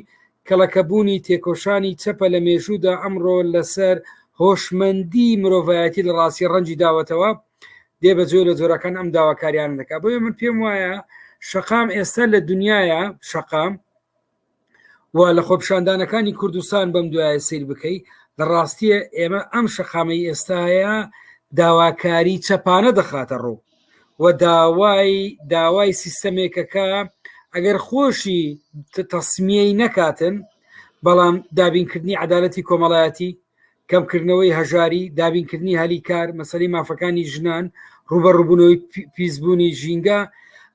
A: کەڵەکەبوونی تێکۆشانی چەپە لە مێژوودا ئەمڕۆ لەسەر هۆشمەندی مرۆڤایەتی لە ڕاستی ڕەنجی داوەتەوە دێ بە جۆ لە جۆرەکان ئەم داواکاریان دەکات بۆیە من پێم وایە شەقام ئێستا لە دنیاە شەقام و لە خۆپشاندانەکانی کوردستان بەم دوایە سیر بکەی لە ڕاستیە ئێمە ئەم شەقامەی ئێستاە داواکاری چەپانە دەخاتە ڕوو و داوای سیستەمێکەکە ئەگەر خۆشی تەسمیەی نەکاتن بەڵام دابینکردنی عەدالەتی کۆمەڵایەتی کەمکردنەوەی هەژاری دابینکردنی هەلی کار مەسەلەی مافەکانی ژنان ڕوبەڕووبوونەوەی پیسبوونی ژینگە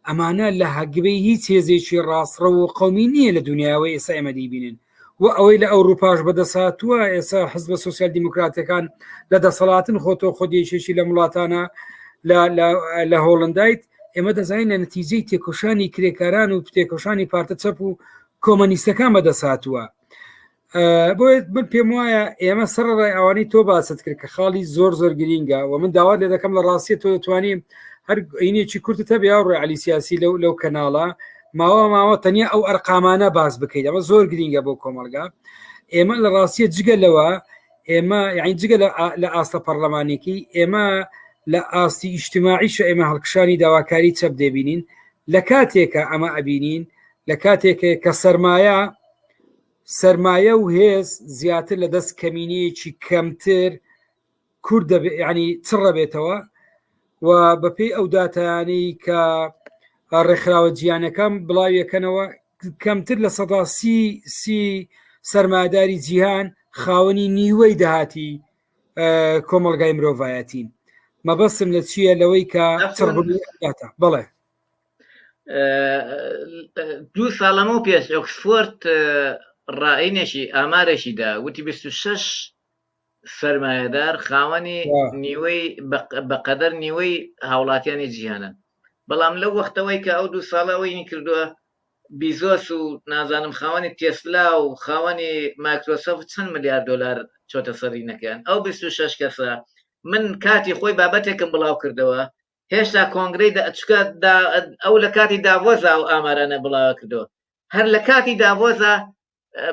A: ئەمانە لە هەگبەی هیچ هێزێکی ڕاستڕە و قەومی نییە لە دنیاوەی ئێستا ئێمە دیبینن و ئەوەی لە ئەوروپاش بەدەساتووە ئێستا حزب سۆسیال دیموکراتەکان لە دەسەڵاتن خۆتۆ خۆدیێشێکی لە وڵاتانە لە هۆڵندایت ئێمە دەزانین لە نەتیجەی تێکۆشانی کرێکاران و تێکۆشانی پارتە چەپ و کۆمەنیستەکان بەدەساتووە بۆیە من پێم وایە ئێمە سەرڕای ئەوانەی تۆ باست کرد کە خاڵی زۆر زۆر گرینگە و من داوات لێ دەکەم لە ڕاستی تۆ دەتوانیم هەر عینێکی کورتتە بێ ڕێ علی سیاسی لەو کەناڵە ماوە تەنیا ئەو ئەرقامانە باس بکەیت ئەمە زۆر گرینگە بۆ کۆمەلگا ئێمە لە ڕاستیە جگە لەوە ئێمە یعنی جگە لە ئاستە پەرلەمانێکی ئێمە لە ئاستی ئیجتیماعیش ئێمە هەڵکشانی داواکاری چەپ دەبینین لە کاتێکە ئەمە ئەبینین لە کاتێکە کە سەرمایە و هێز زیاتر لە دەست کەمینەیەکی کەمتر کورد ینی چڕە بێتەوە و بەپێی ئەو داتایانەی کە ڕێکخراوە جیهانەکەم بڵاویەکەنەوە کەمتر لە سەدا سی سەرماداری جیهان خاوەنی نیوەی داهاتی کۆمەڵگای مرۆڤایەتین. مەبەستم لە چییە لەوەی کە چڕبوواتە بڵێ
B: 2 ساڵەمە و پێش ئۆکسفۆرد ڕائینێکی ئامارێکیدا وتی 26 سەرمایەدار خاوەنی نیوەی بەقەدەر نیوەی هاوڵاتیانی جیهانن. بەڵام لەو وەختەوەی کە ئەو 2 ساڵەوەی کردووە بیزۆس و نازانم خاوەنی تێسلا و خاوەنی مایکرۆسۆفت چەند ملیار دلار چۆتە سەرینەکەیان. ئەو 26 کەسە من کاتی خۆی بابەتێکم بڵاو کردەوە هێشتا کۆنگرەی ئەو لە کاتی داڤۆزا و ئامارانە بڵاو کردەوە هەر لە کاتی داڤۆزا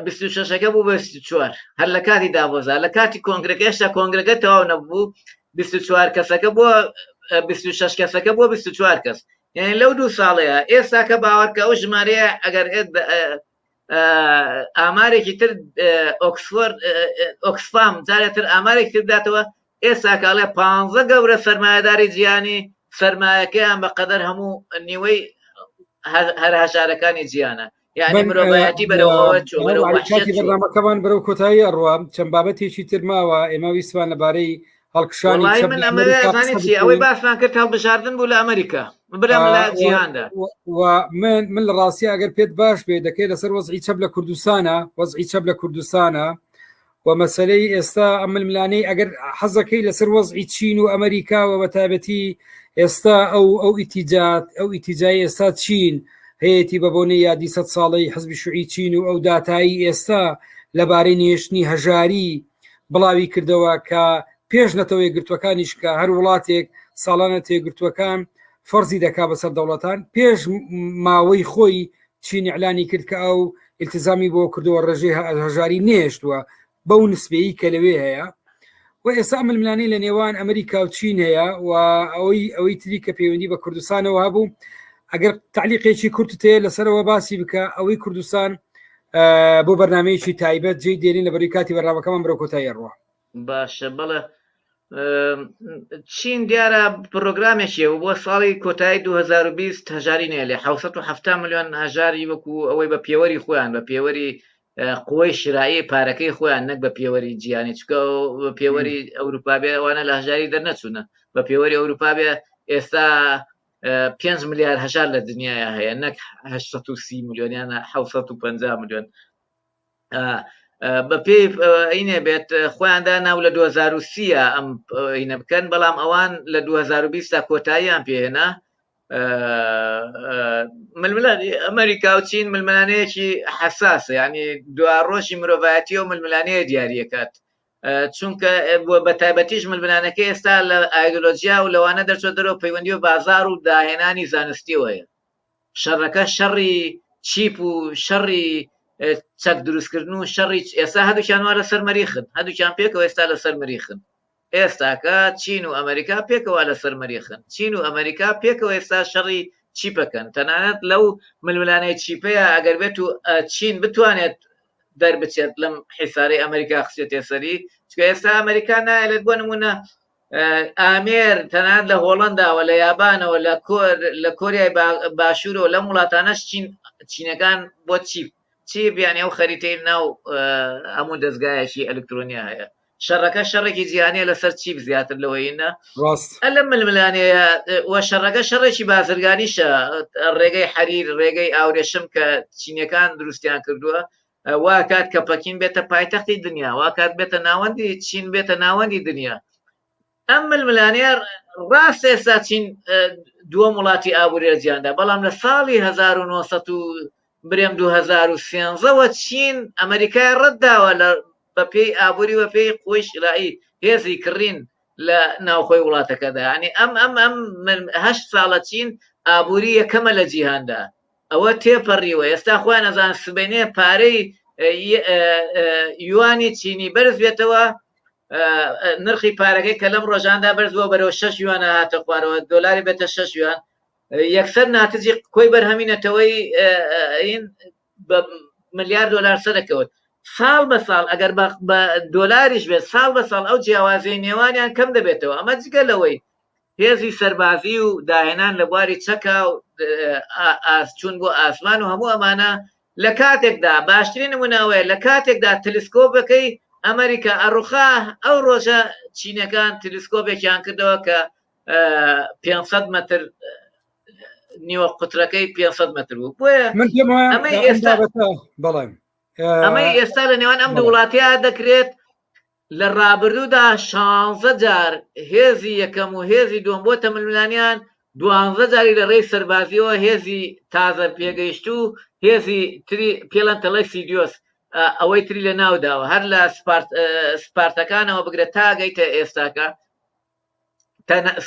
B: 26ەکە بوو 24 هەر لە کاتی داڤۆزا لە کاتی کۆنگرەکە هێشتا کۆنگرەکە تەواو نەبوو 24 کەسەکە بووە 26 کەسەکە بووە 24 کەس یعنی لەو 2 ساڵەیە ئێستا کە باوەڕکە ئەو ژمارەیە ئەگەر ئامارێکی تر ئۆکسفام جارێتتر ئامارێک کرداتەوە ئێستا کاڵێ 15 گەورە سەرمایەداری جیهانی سەرمایەکەیان بەقەدەر هەموو نیوەی هەر هەژارەکانی جیهانە یعنی مرۆڤایەتی بەرەوەوە
A: بەڕامەکەمان بەرەو کۆتایی ئەڕوا چەند بابەتێکی تر ماوە ئێمە ویسوان لەبارەی هەڵکشانی
B: من ئەوەی باسمان کرد هەڵبژاردن بوو لە ئەمریکا برم لە جیهاندا
A: و من لە ڕاستی ئەگەر پێت باش بێ دەکەی لەسەر وەزعی چەپ لە کوردستانە وەزعی چەپ لە کوردستانە و مەسلەی ئێستا ئەم ململانەی ئەگەر حەزەکەی لەسەر وەزعی چین و ئەمریکاوە بە تایبەتی ئێستا ئەو ئیتیجای ئێستا چین هەیەی بە بۆنەی یادی 100 ساڵەی حزبی شوعی چین و ئەو داتایی ئێستا لەبارەی نێشتنی هەژاری بڵاوی کردەوە کە پێش نەتەوەی گرتوەکانیش کە هەر وڵاتێک ساڵانە تێگرتوەکان فەرزی دەکا بەسەر دەوڵەتان پێش ماوەی خۆی چین ئیعلانی کرد کە ئەو التزامی بۆ کردووە ڕێژەی هەژاری نێشتووە بەو نسبەیی کە لەوێ هەیە و ئێستا ململانەی لە نێوان ئەمریکا و چین هەیە و ئەوەی تری کە پەیوەندی بە کوردستانەوە هەبوو ئەگەر تعلیقێکی کورت تێ لەسەرەوە باسی بکە ئەوەی کوردستان بۆ بەرنامەیەکی تایبەت جێی دێنین لە بەریکاتی بەرنامەکەمان بەرەو کۆتایی ڕوە
B: باشە بەڵێ چین دیارە پرۆگرامێکیە و بۆ ساڵی کۆتایی 2020 هەژاری نێ لێ 770 ملیۆن هەژاری وەکو ئەوەی بە پێوەری خۆیان بە پێوەری قوی شرایی پارەکەی خۆیان نەک بە پێوەری جیهانی چکە بە پێوەری ئەوروپا بێ ئەوانە لە هەژاری دەرنەچوونە بە پێوەری ئەوروپا بێ ئێستا 5 ملیار هەژار لە دنیاە هەیە نەک 830 ملیۆنیانە 750 ملیۆن بە پێی ئینێ بێت خۆیاندا ناو لە 2030 ئەم ئینە بکەن بەڵام ئەوان لە 2020 تا کۆتاییان پێهێنا ململانی ئەمریکا و چین ململانەیەکی حساسە ینی دواڕۆژی مرۆڤایەتی و ململانەیە دیاریەکات چونکە بە تایبەتیش ململانەکە ئێستا لە ئایدۆلۆژیا و لەوانە دەرچۆ دەرەوە پەیوەندی و بازار و داهێنانی زانستیەوەیە شەڕەکە شەڕی چیپ و شەڕی چەک دروستکردن و شەڕی ئێستا هەردووکیان وا لە سەر مەریخن هەردووکیان پێکەوە ئێستا لە سەر مەریخن ئێستاکە چین و ئەمریکا پێکەوە لە سەر مەریخن چین و ئەمریکا پێکەوە ئێستا شەڕی چیپەکەن تەنانەت لەو ململانەی چیپەیە ئەگەر بێت و چین بتوانێت دەربچێت لەم حیساری ئەمریکا خسێتێ سەری چکە ئێستا ئەمریکا نایەت بۆ نمونە ئامێر تەنانەت لە هۆڵەنداوە لە یابانەوە لە کۆریای باشوورەوە لەم وڵاتانەش چینەکان بۆ چیپ یانی ئەو خەریتەی ناو هەموو دەستگایەکی ئەلکترۆنیا هەیە شەڕەکە شەڕێکی جیهانیە لەسەر چیپ زیاتر لەوەیە ئەلە ململانەیە وە شەڕەکە شەڕێکی بازرگانیشە ڕێگەی حەریر ڕێگەی ئاورێشم کە چینەکان دروستیان کردووە وا کات کە پەکین بێتە پایتەختی دنیا وا کات بێتە ناوەندی چین بێتە ناوەندی دنیا ئەم ململانەیە ڕاست ئێستا چین دووەم وڵاتی ئابووری جیهاندا بەڵام لە ساڵی 1900 برێم 2013ەوە چین ئەمریکای ڕەتداوە لە بە پێی ئابووری وە پێی خۆی شرایی هێزی کڕین لە ناوخۆی وڵاتەکەدا ینی ئەم 8 ساڵە چین ئابووری یەکەمە لە جیهاندا ئەوە تێپەڕیوە ئێستا خۆیان نەزان سبەینێ پارەی یوانی چینی بەرز بێتەوە نرخی پارەکەی کە لەم ڕۆژاندا بەرزەوە بەرەوە 6 یوانە هاتە خوارەوە دۆلاری بێتە 6 یوان یەکسەر ناتجی کۆی بەرهەمینەتەوەی بە ملیار دلار سەرەکەوت ساڵ بە ساڵ ئەگەر بە دۆلاریش بێت ساڵ بە ساڵ ئەو جیاوازەی نێوانیان کەم دەبێتەوە ئەمە جگە لەوەی هێزی سەربازی و داهێنان لە بواری چەکا و چوون بۆ ئاسمان و هەموو ئەمانە لە کاتێکدا باشترین نمونەوەیە لە کاتێکدا تەلسکۆپەکەی ئەمریکا ئەڕوخا ئەو ڕۆژە چینەکان تەلسکۆپێکیان کردەوە کە 500 متر نیوە قوترەکەی 500 متر بوو بۆیە ئەمەی ئێستا لە نێوان ئەم دوو وڵاتیە دەکرێت لە ڕابردوودا 16 جار هێزی یەکەم و هێزی دووەم بۆ تەمەلملانیان 12 جاری لە ڕێی سەربازیەوە هێزی تازە پێگەیشت و هێزی تری پێڵەن تەڵی سیدیۆس ئەوەی تری لە ناوداوە هەر لە سپارتەکانەوە بگرێت تا گەیتە ئێستاکە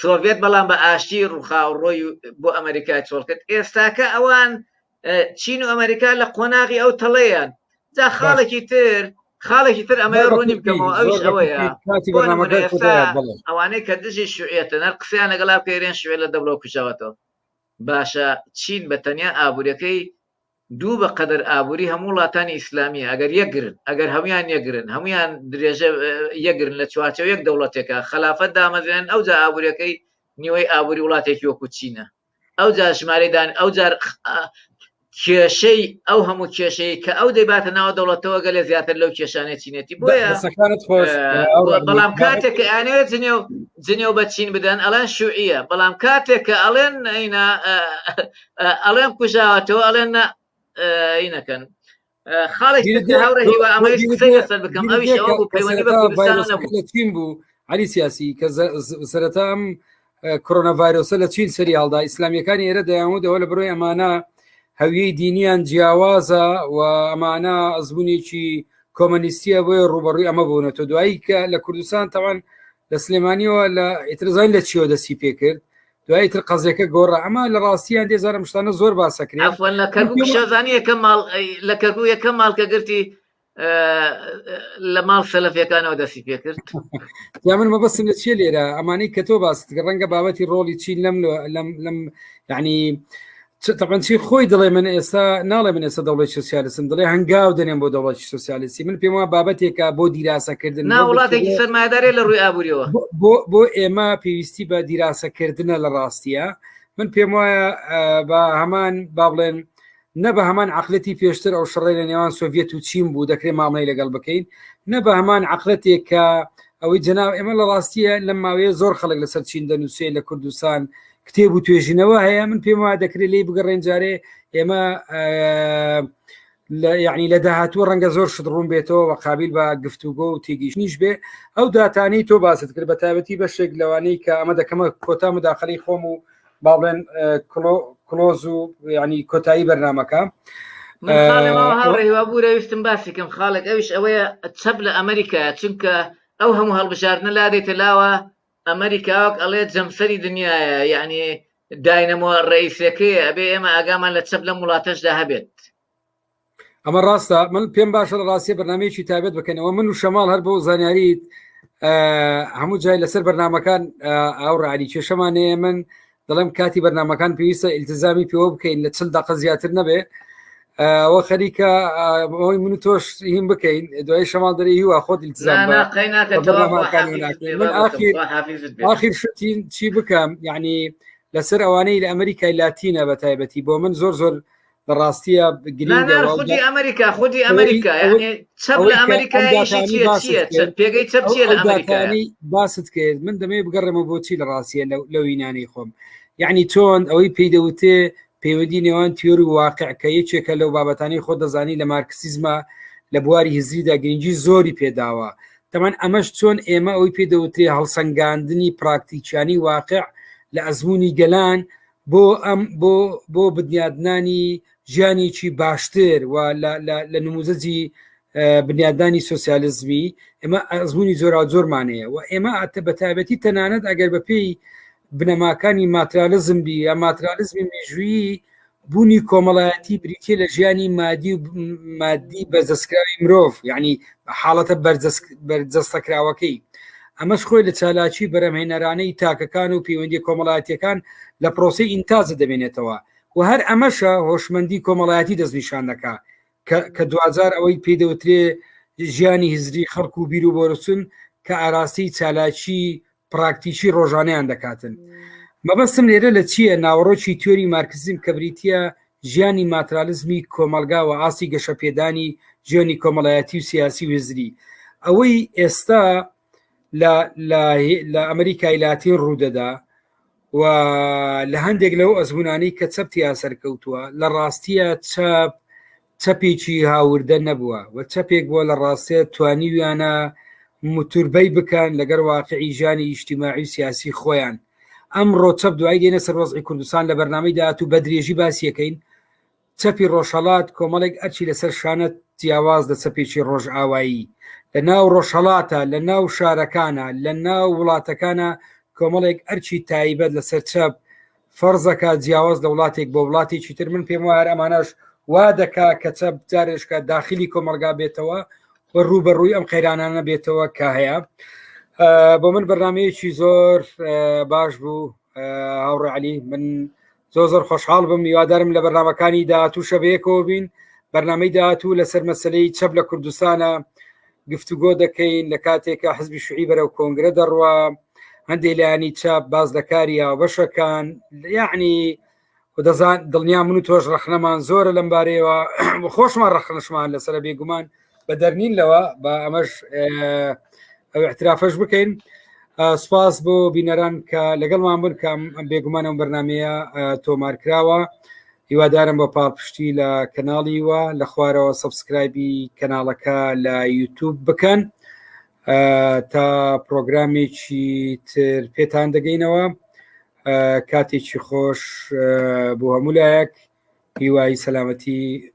B: سۆڤێت بەڵام بە ئاشتی ڕووخاوڕۆی بۆ ئەمریکای چۆڵ کرد ئێستاکە ئەوان چین و ئەمریکا لە قۆناغی ئەو تەڵەیان جا خاڵێکی تر ئەمە ڕوونی بکەمەوە ئەوش ئەوەیە ئەوانەی کە دژی شوێتە نەر قسەیان لەگەڵا پێرێن شوێ لە دەبڵۆ کوچەوەتەوە باشە چین بە تەنیا ئابوووریەکەی دوو بە قەدەر ئابووری هەموو وڵاتانی ئیسلامیە ئەگەر یەکگرن ئەگەر هەمویان یەکگرن هەمویان درێژە یەکگرن لە چوارچەوە یەک دەوڵەتێکە خلافەت دامەزێن ئەو جا ئابوووریەکەی نیوەی ئابووری وڵاتێکی وەکو چینە ئەو جا ژمارەدان ئەو جار کێشەی ئو هەموو کێشەی کە ئەو دەیباتە ناوە دەوڵەتەوە گەلێ زیاتر لەو کێشانێ چینێتی بۆیە بەڵام کاتێک کە ئەنێت جنێو بە چین بدەن ئەڵێن شوعیە بەڵام کاتێک کە ئەڵێن ئەڵێن کوژاوەتەوە ئەڵێن ئینەکەن خاڵێکی هاوڕێ هیوا ئەمەی قسەی لەسەر بکەم ئەویش ئەوە بوو پەیوەندی بە کوردستان نەبوو
A: چین بوو علی سیاسی کە سەرەتا ئەم کۆرۆناڤایرۆسە لە چین سەری هەڵدا ئیسلامیەکانی ئێرە دەیانودەوە لە بڕۆی ئەمانە هەویەی دینیان جیاوازە و ئەمانە ئەزبوونێکی کۆمەنیستیە بۆیە ڕوبەڕووی ئەمە بوونەوە دوایی کە لە کوردستان تاوان لە سلێمانیەوە لە ئیترزان لە چیەوە دەستی پێکرد دوایی تر قەزیەکە گۆڕە ئەمە لە ڕاستیان دێزارم شتانە زۆر باسەکرێت
B: شازانی لە کەرگوو یەکەم ماڵکە گرتی لە ماڵ سەلەفیەکانەوە دەستی پێکرد
A: یا من مەبەستم لە چێ لێرە ئەمانەی کە تۆ باست کە ڕەنگە بابەتی ڕۆڵی چین لەم یعنی طبعا چی خۆی دڵێ من ئێستا ناڵێ من ئێستا دەوڵەتی سۆسیالیستم دڵێ هەنگاو دەنێن بۆ دەوڵەتی سۆسیالیستی من پێم وایە بابەتێکە بۆ دیراسەکردن
B: وڵاتێکی سەرمایه‌دارێ لە ڕووی ئابووریەوە
A: بۆ ئێمە پێویستی بە دیراسەکردنە لە ڕاستیە من پێم وایە بە هەمان با بڵێن نە بە هەمان عقلەتی پێشتر ئەو شەڕی لە نێوان سۆڤێت و چین بوو دەکرێت مامەڵەی لەگەڵ بکەین نە بە هەمان عقلەتێک کە ئەوەی جەناو ئێمە لە ڕاستیە لەم ماوەیە زۆر خەڵک لەسەر چین دەنووسێ لە کوردستان کتێب و توێژینەوە هەیە من پێم وایە دەکرێت لێ بگەڕێن جارێ ئێمە یعنی لە داهاتوە ڕەنگە زۆر شت ڕوون بێتەوە و قابل بە گفتوگۆ و تێگەیشتنیش بێ ئەو داتانەی تۆ باست کرد بە تایبەتی بەشێک لەوانەی کە ئەمە دەکەمە کۆتا مداخەڵی خۆم و با بڵێن کلۆز و ینی کۆتایی بەرنامەکە
B: هاوڕێوا بوو ویستم باسی کەم خاڵێک ئەوش ئەوەیە چەپ لە ئەمریکا چونکە ئەو هەموو هەڵبژاردنە لا دێتە لاوە ئەمریکاوەک ئەڵێ جەمسەری دنیاە یعنی داینەمە ڕئیسەکەی ئەبێ ئێمە ئاگامان لە چەپ لە وڵاتەشدا هەبێت
A: ئەمە ڕاستە من پێم باشە لە ڕاستی بەرنامەیەکی تایبەت بکەنەوە من و شەماڵ هەر بۆ زانیاریت هەموو جای لەسەر بەرنامەکان ئەو ڕعلی کێشەمانەیە من دەڵێم کاتی بەرنامەکان پێویستە ئیلتزامی پێوە بکەین لە 40 دقیقە زیاتر نەبێ ئەوە خەریکە ئەوەی من و تۆش هیم بکەین دوای شەماڵ دەرێ هیوا خۆت ئیلتزام ئاخیر شتین چی بکەم یعنی لەسەر ئەوانەی لە ئەمریکای لاتینە بە تایبەتی بۆ من زۆر زۆر لە ڕاستیە
B: خودی ئەمریکا خودی ئەمریکا چەپ لە ئەمریکا پێگەی چەپ چیە لە ئەمریکانی
A: باست کرد من دەمێ بگەڕێمە بۆچی لە ڕاستیە لەو وینانەی خۆم یعنی چۆن ئەوەی پێدەوتێ پەیوەندی نێوان تیۆری واقع کە یەکێکە لەو بابەتانی خۆ دەزانی لە مارکسیزمە لە بواری هزریدا گرنگی زۆری پێداوە تەمان ئەمەش چۆن ئێمە ئەوی پێدەوتێ هەڵسەنگاندنی پراکتیکیانی واقع لە ئەزمموی گەلان بۆ بنیادنانی ژیانێکی باشتر و لە نموزەجی بنیادانی سۆسیالیزمی ئێمە ئەزمموی زۆرمانەیە و ئێمە بە تایبەتی تەنانەت ئەگەر بەپێی بنەماکانی ماتریالیزم بی یا ماتریالیزمی مێژویی بوونی کۆمەڵایەتی بریتێ لە ژیانی مادی بەرزەستکراوی مرۆڤ یعنی حاڵەتە بەرجەستەکراوەکەی ئەمەش خۆی لە چالاکی بەرەمهێنەرانەی تاکەکان و پەیوەندی کۆمەڵایەتیەکان لە پرۆسی ئینتاجە دەبێنێتەوە و هەر ئەمەشە هۆشمەندی کۆمەڵایەتی دەستنیشان دەکا کە 2000 ئەوەی پێدەوترێ ژیانی هزری خەڵک و بیر و بۆرچون کە ئاراستی چالاکی پراکتیکی ڕۆژانەیان دەکاتن. مەبەستم لێرە لە چییە؟ ناوەڕۆکی تیۆری مارکسیزم کە بریتە ژیانی ماترالیزمی کۆمەلگا و ئاسی گەشەپێدانی ژیانی کۆمەڵایەتی و سیاسی وێزری. ئەوەی ئێستا لە ئەمریکای لاتین ڕوودەدا و لە هەندێک لەو ئەزمونانەی کە چەپتی یاسەرکەوتووە لە ڕاستیە چەپێکی هاوردە نەبووە و چەپێک بووە لە ڕاستیە توانیویانە متوربەی بکەن لەگەر واقعی ژیانی ئیجتیماعی و سیاسی خۆیان. ئەمڕۆ چەپ دوای دێنە سەر وەزعی کوردستان لە بەرنامەی داهات و بە درێژی باسیەکەین. چەپی ڕۆژهەڵات کۆمەڵێک ئەرچی لەسەر شانە جیاواز لە چەپێکی ڕۆژ ئاوایی لە ناو ڕۆژهەڵاتە، لە ناو شارەکانە، لە ناو وڵاتەکانە کۆمەڵێک ئەرچی تایبەت لەسەر چەپ فەرزەکە جیاواز لە وڵاتێک بۆ وڵاتێکی تر. من پێم وایە ئەمانەش وا دەکا کە چەپ جارێشکە داخلی کۆمەلگا بێتەوە و ڕوبەڕووی ئەم قەیرانانە بێتەوە کە هەیە. بۆ من بەرنمەیەکی زۆر باش بوو هاوڕێ عەلی، من زۆر خۆشحاڵ بم. میوادارم لە بەرنامەکانی داهاتوو شەبەیەکەوە بین. بەرنامەی داهاتوو لەسەر مەسەلەی چەپ لە کوردستانە گفتوگۆ دەکەین لە کاتێکە حزبی شوعی بەرەو کۆنگرە دەڕوا، هەندێک لایانی چاپ باز لەکاری هاوبەشەکان، یعنی دەزان دڵنیا من و تۆش ڕەخنەمان زۆرە لەم بارەیەوە خۆشمان ڕەخنەشمان لەسەر بێگومان بە دەرنین لەوە بە ئەمەش ئەو احترافەش بکەین. سپاس بۆ بینەران کە لەگەڵمان بن کە بێگومان ئەم بەرنمەیە تۆمارکراوە. هیوادارم بە پاڵپشتی لە کەناڵی وە لە خوارەوە سەبسکرایبی کەناڵەکە لە یوتیوب بکەن تا پرۆگرامێکی تر پێتان دەگەینەوە. کاتێکی خۆش بۆ هەموو لایەک، هیوای سەلامەتی.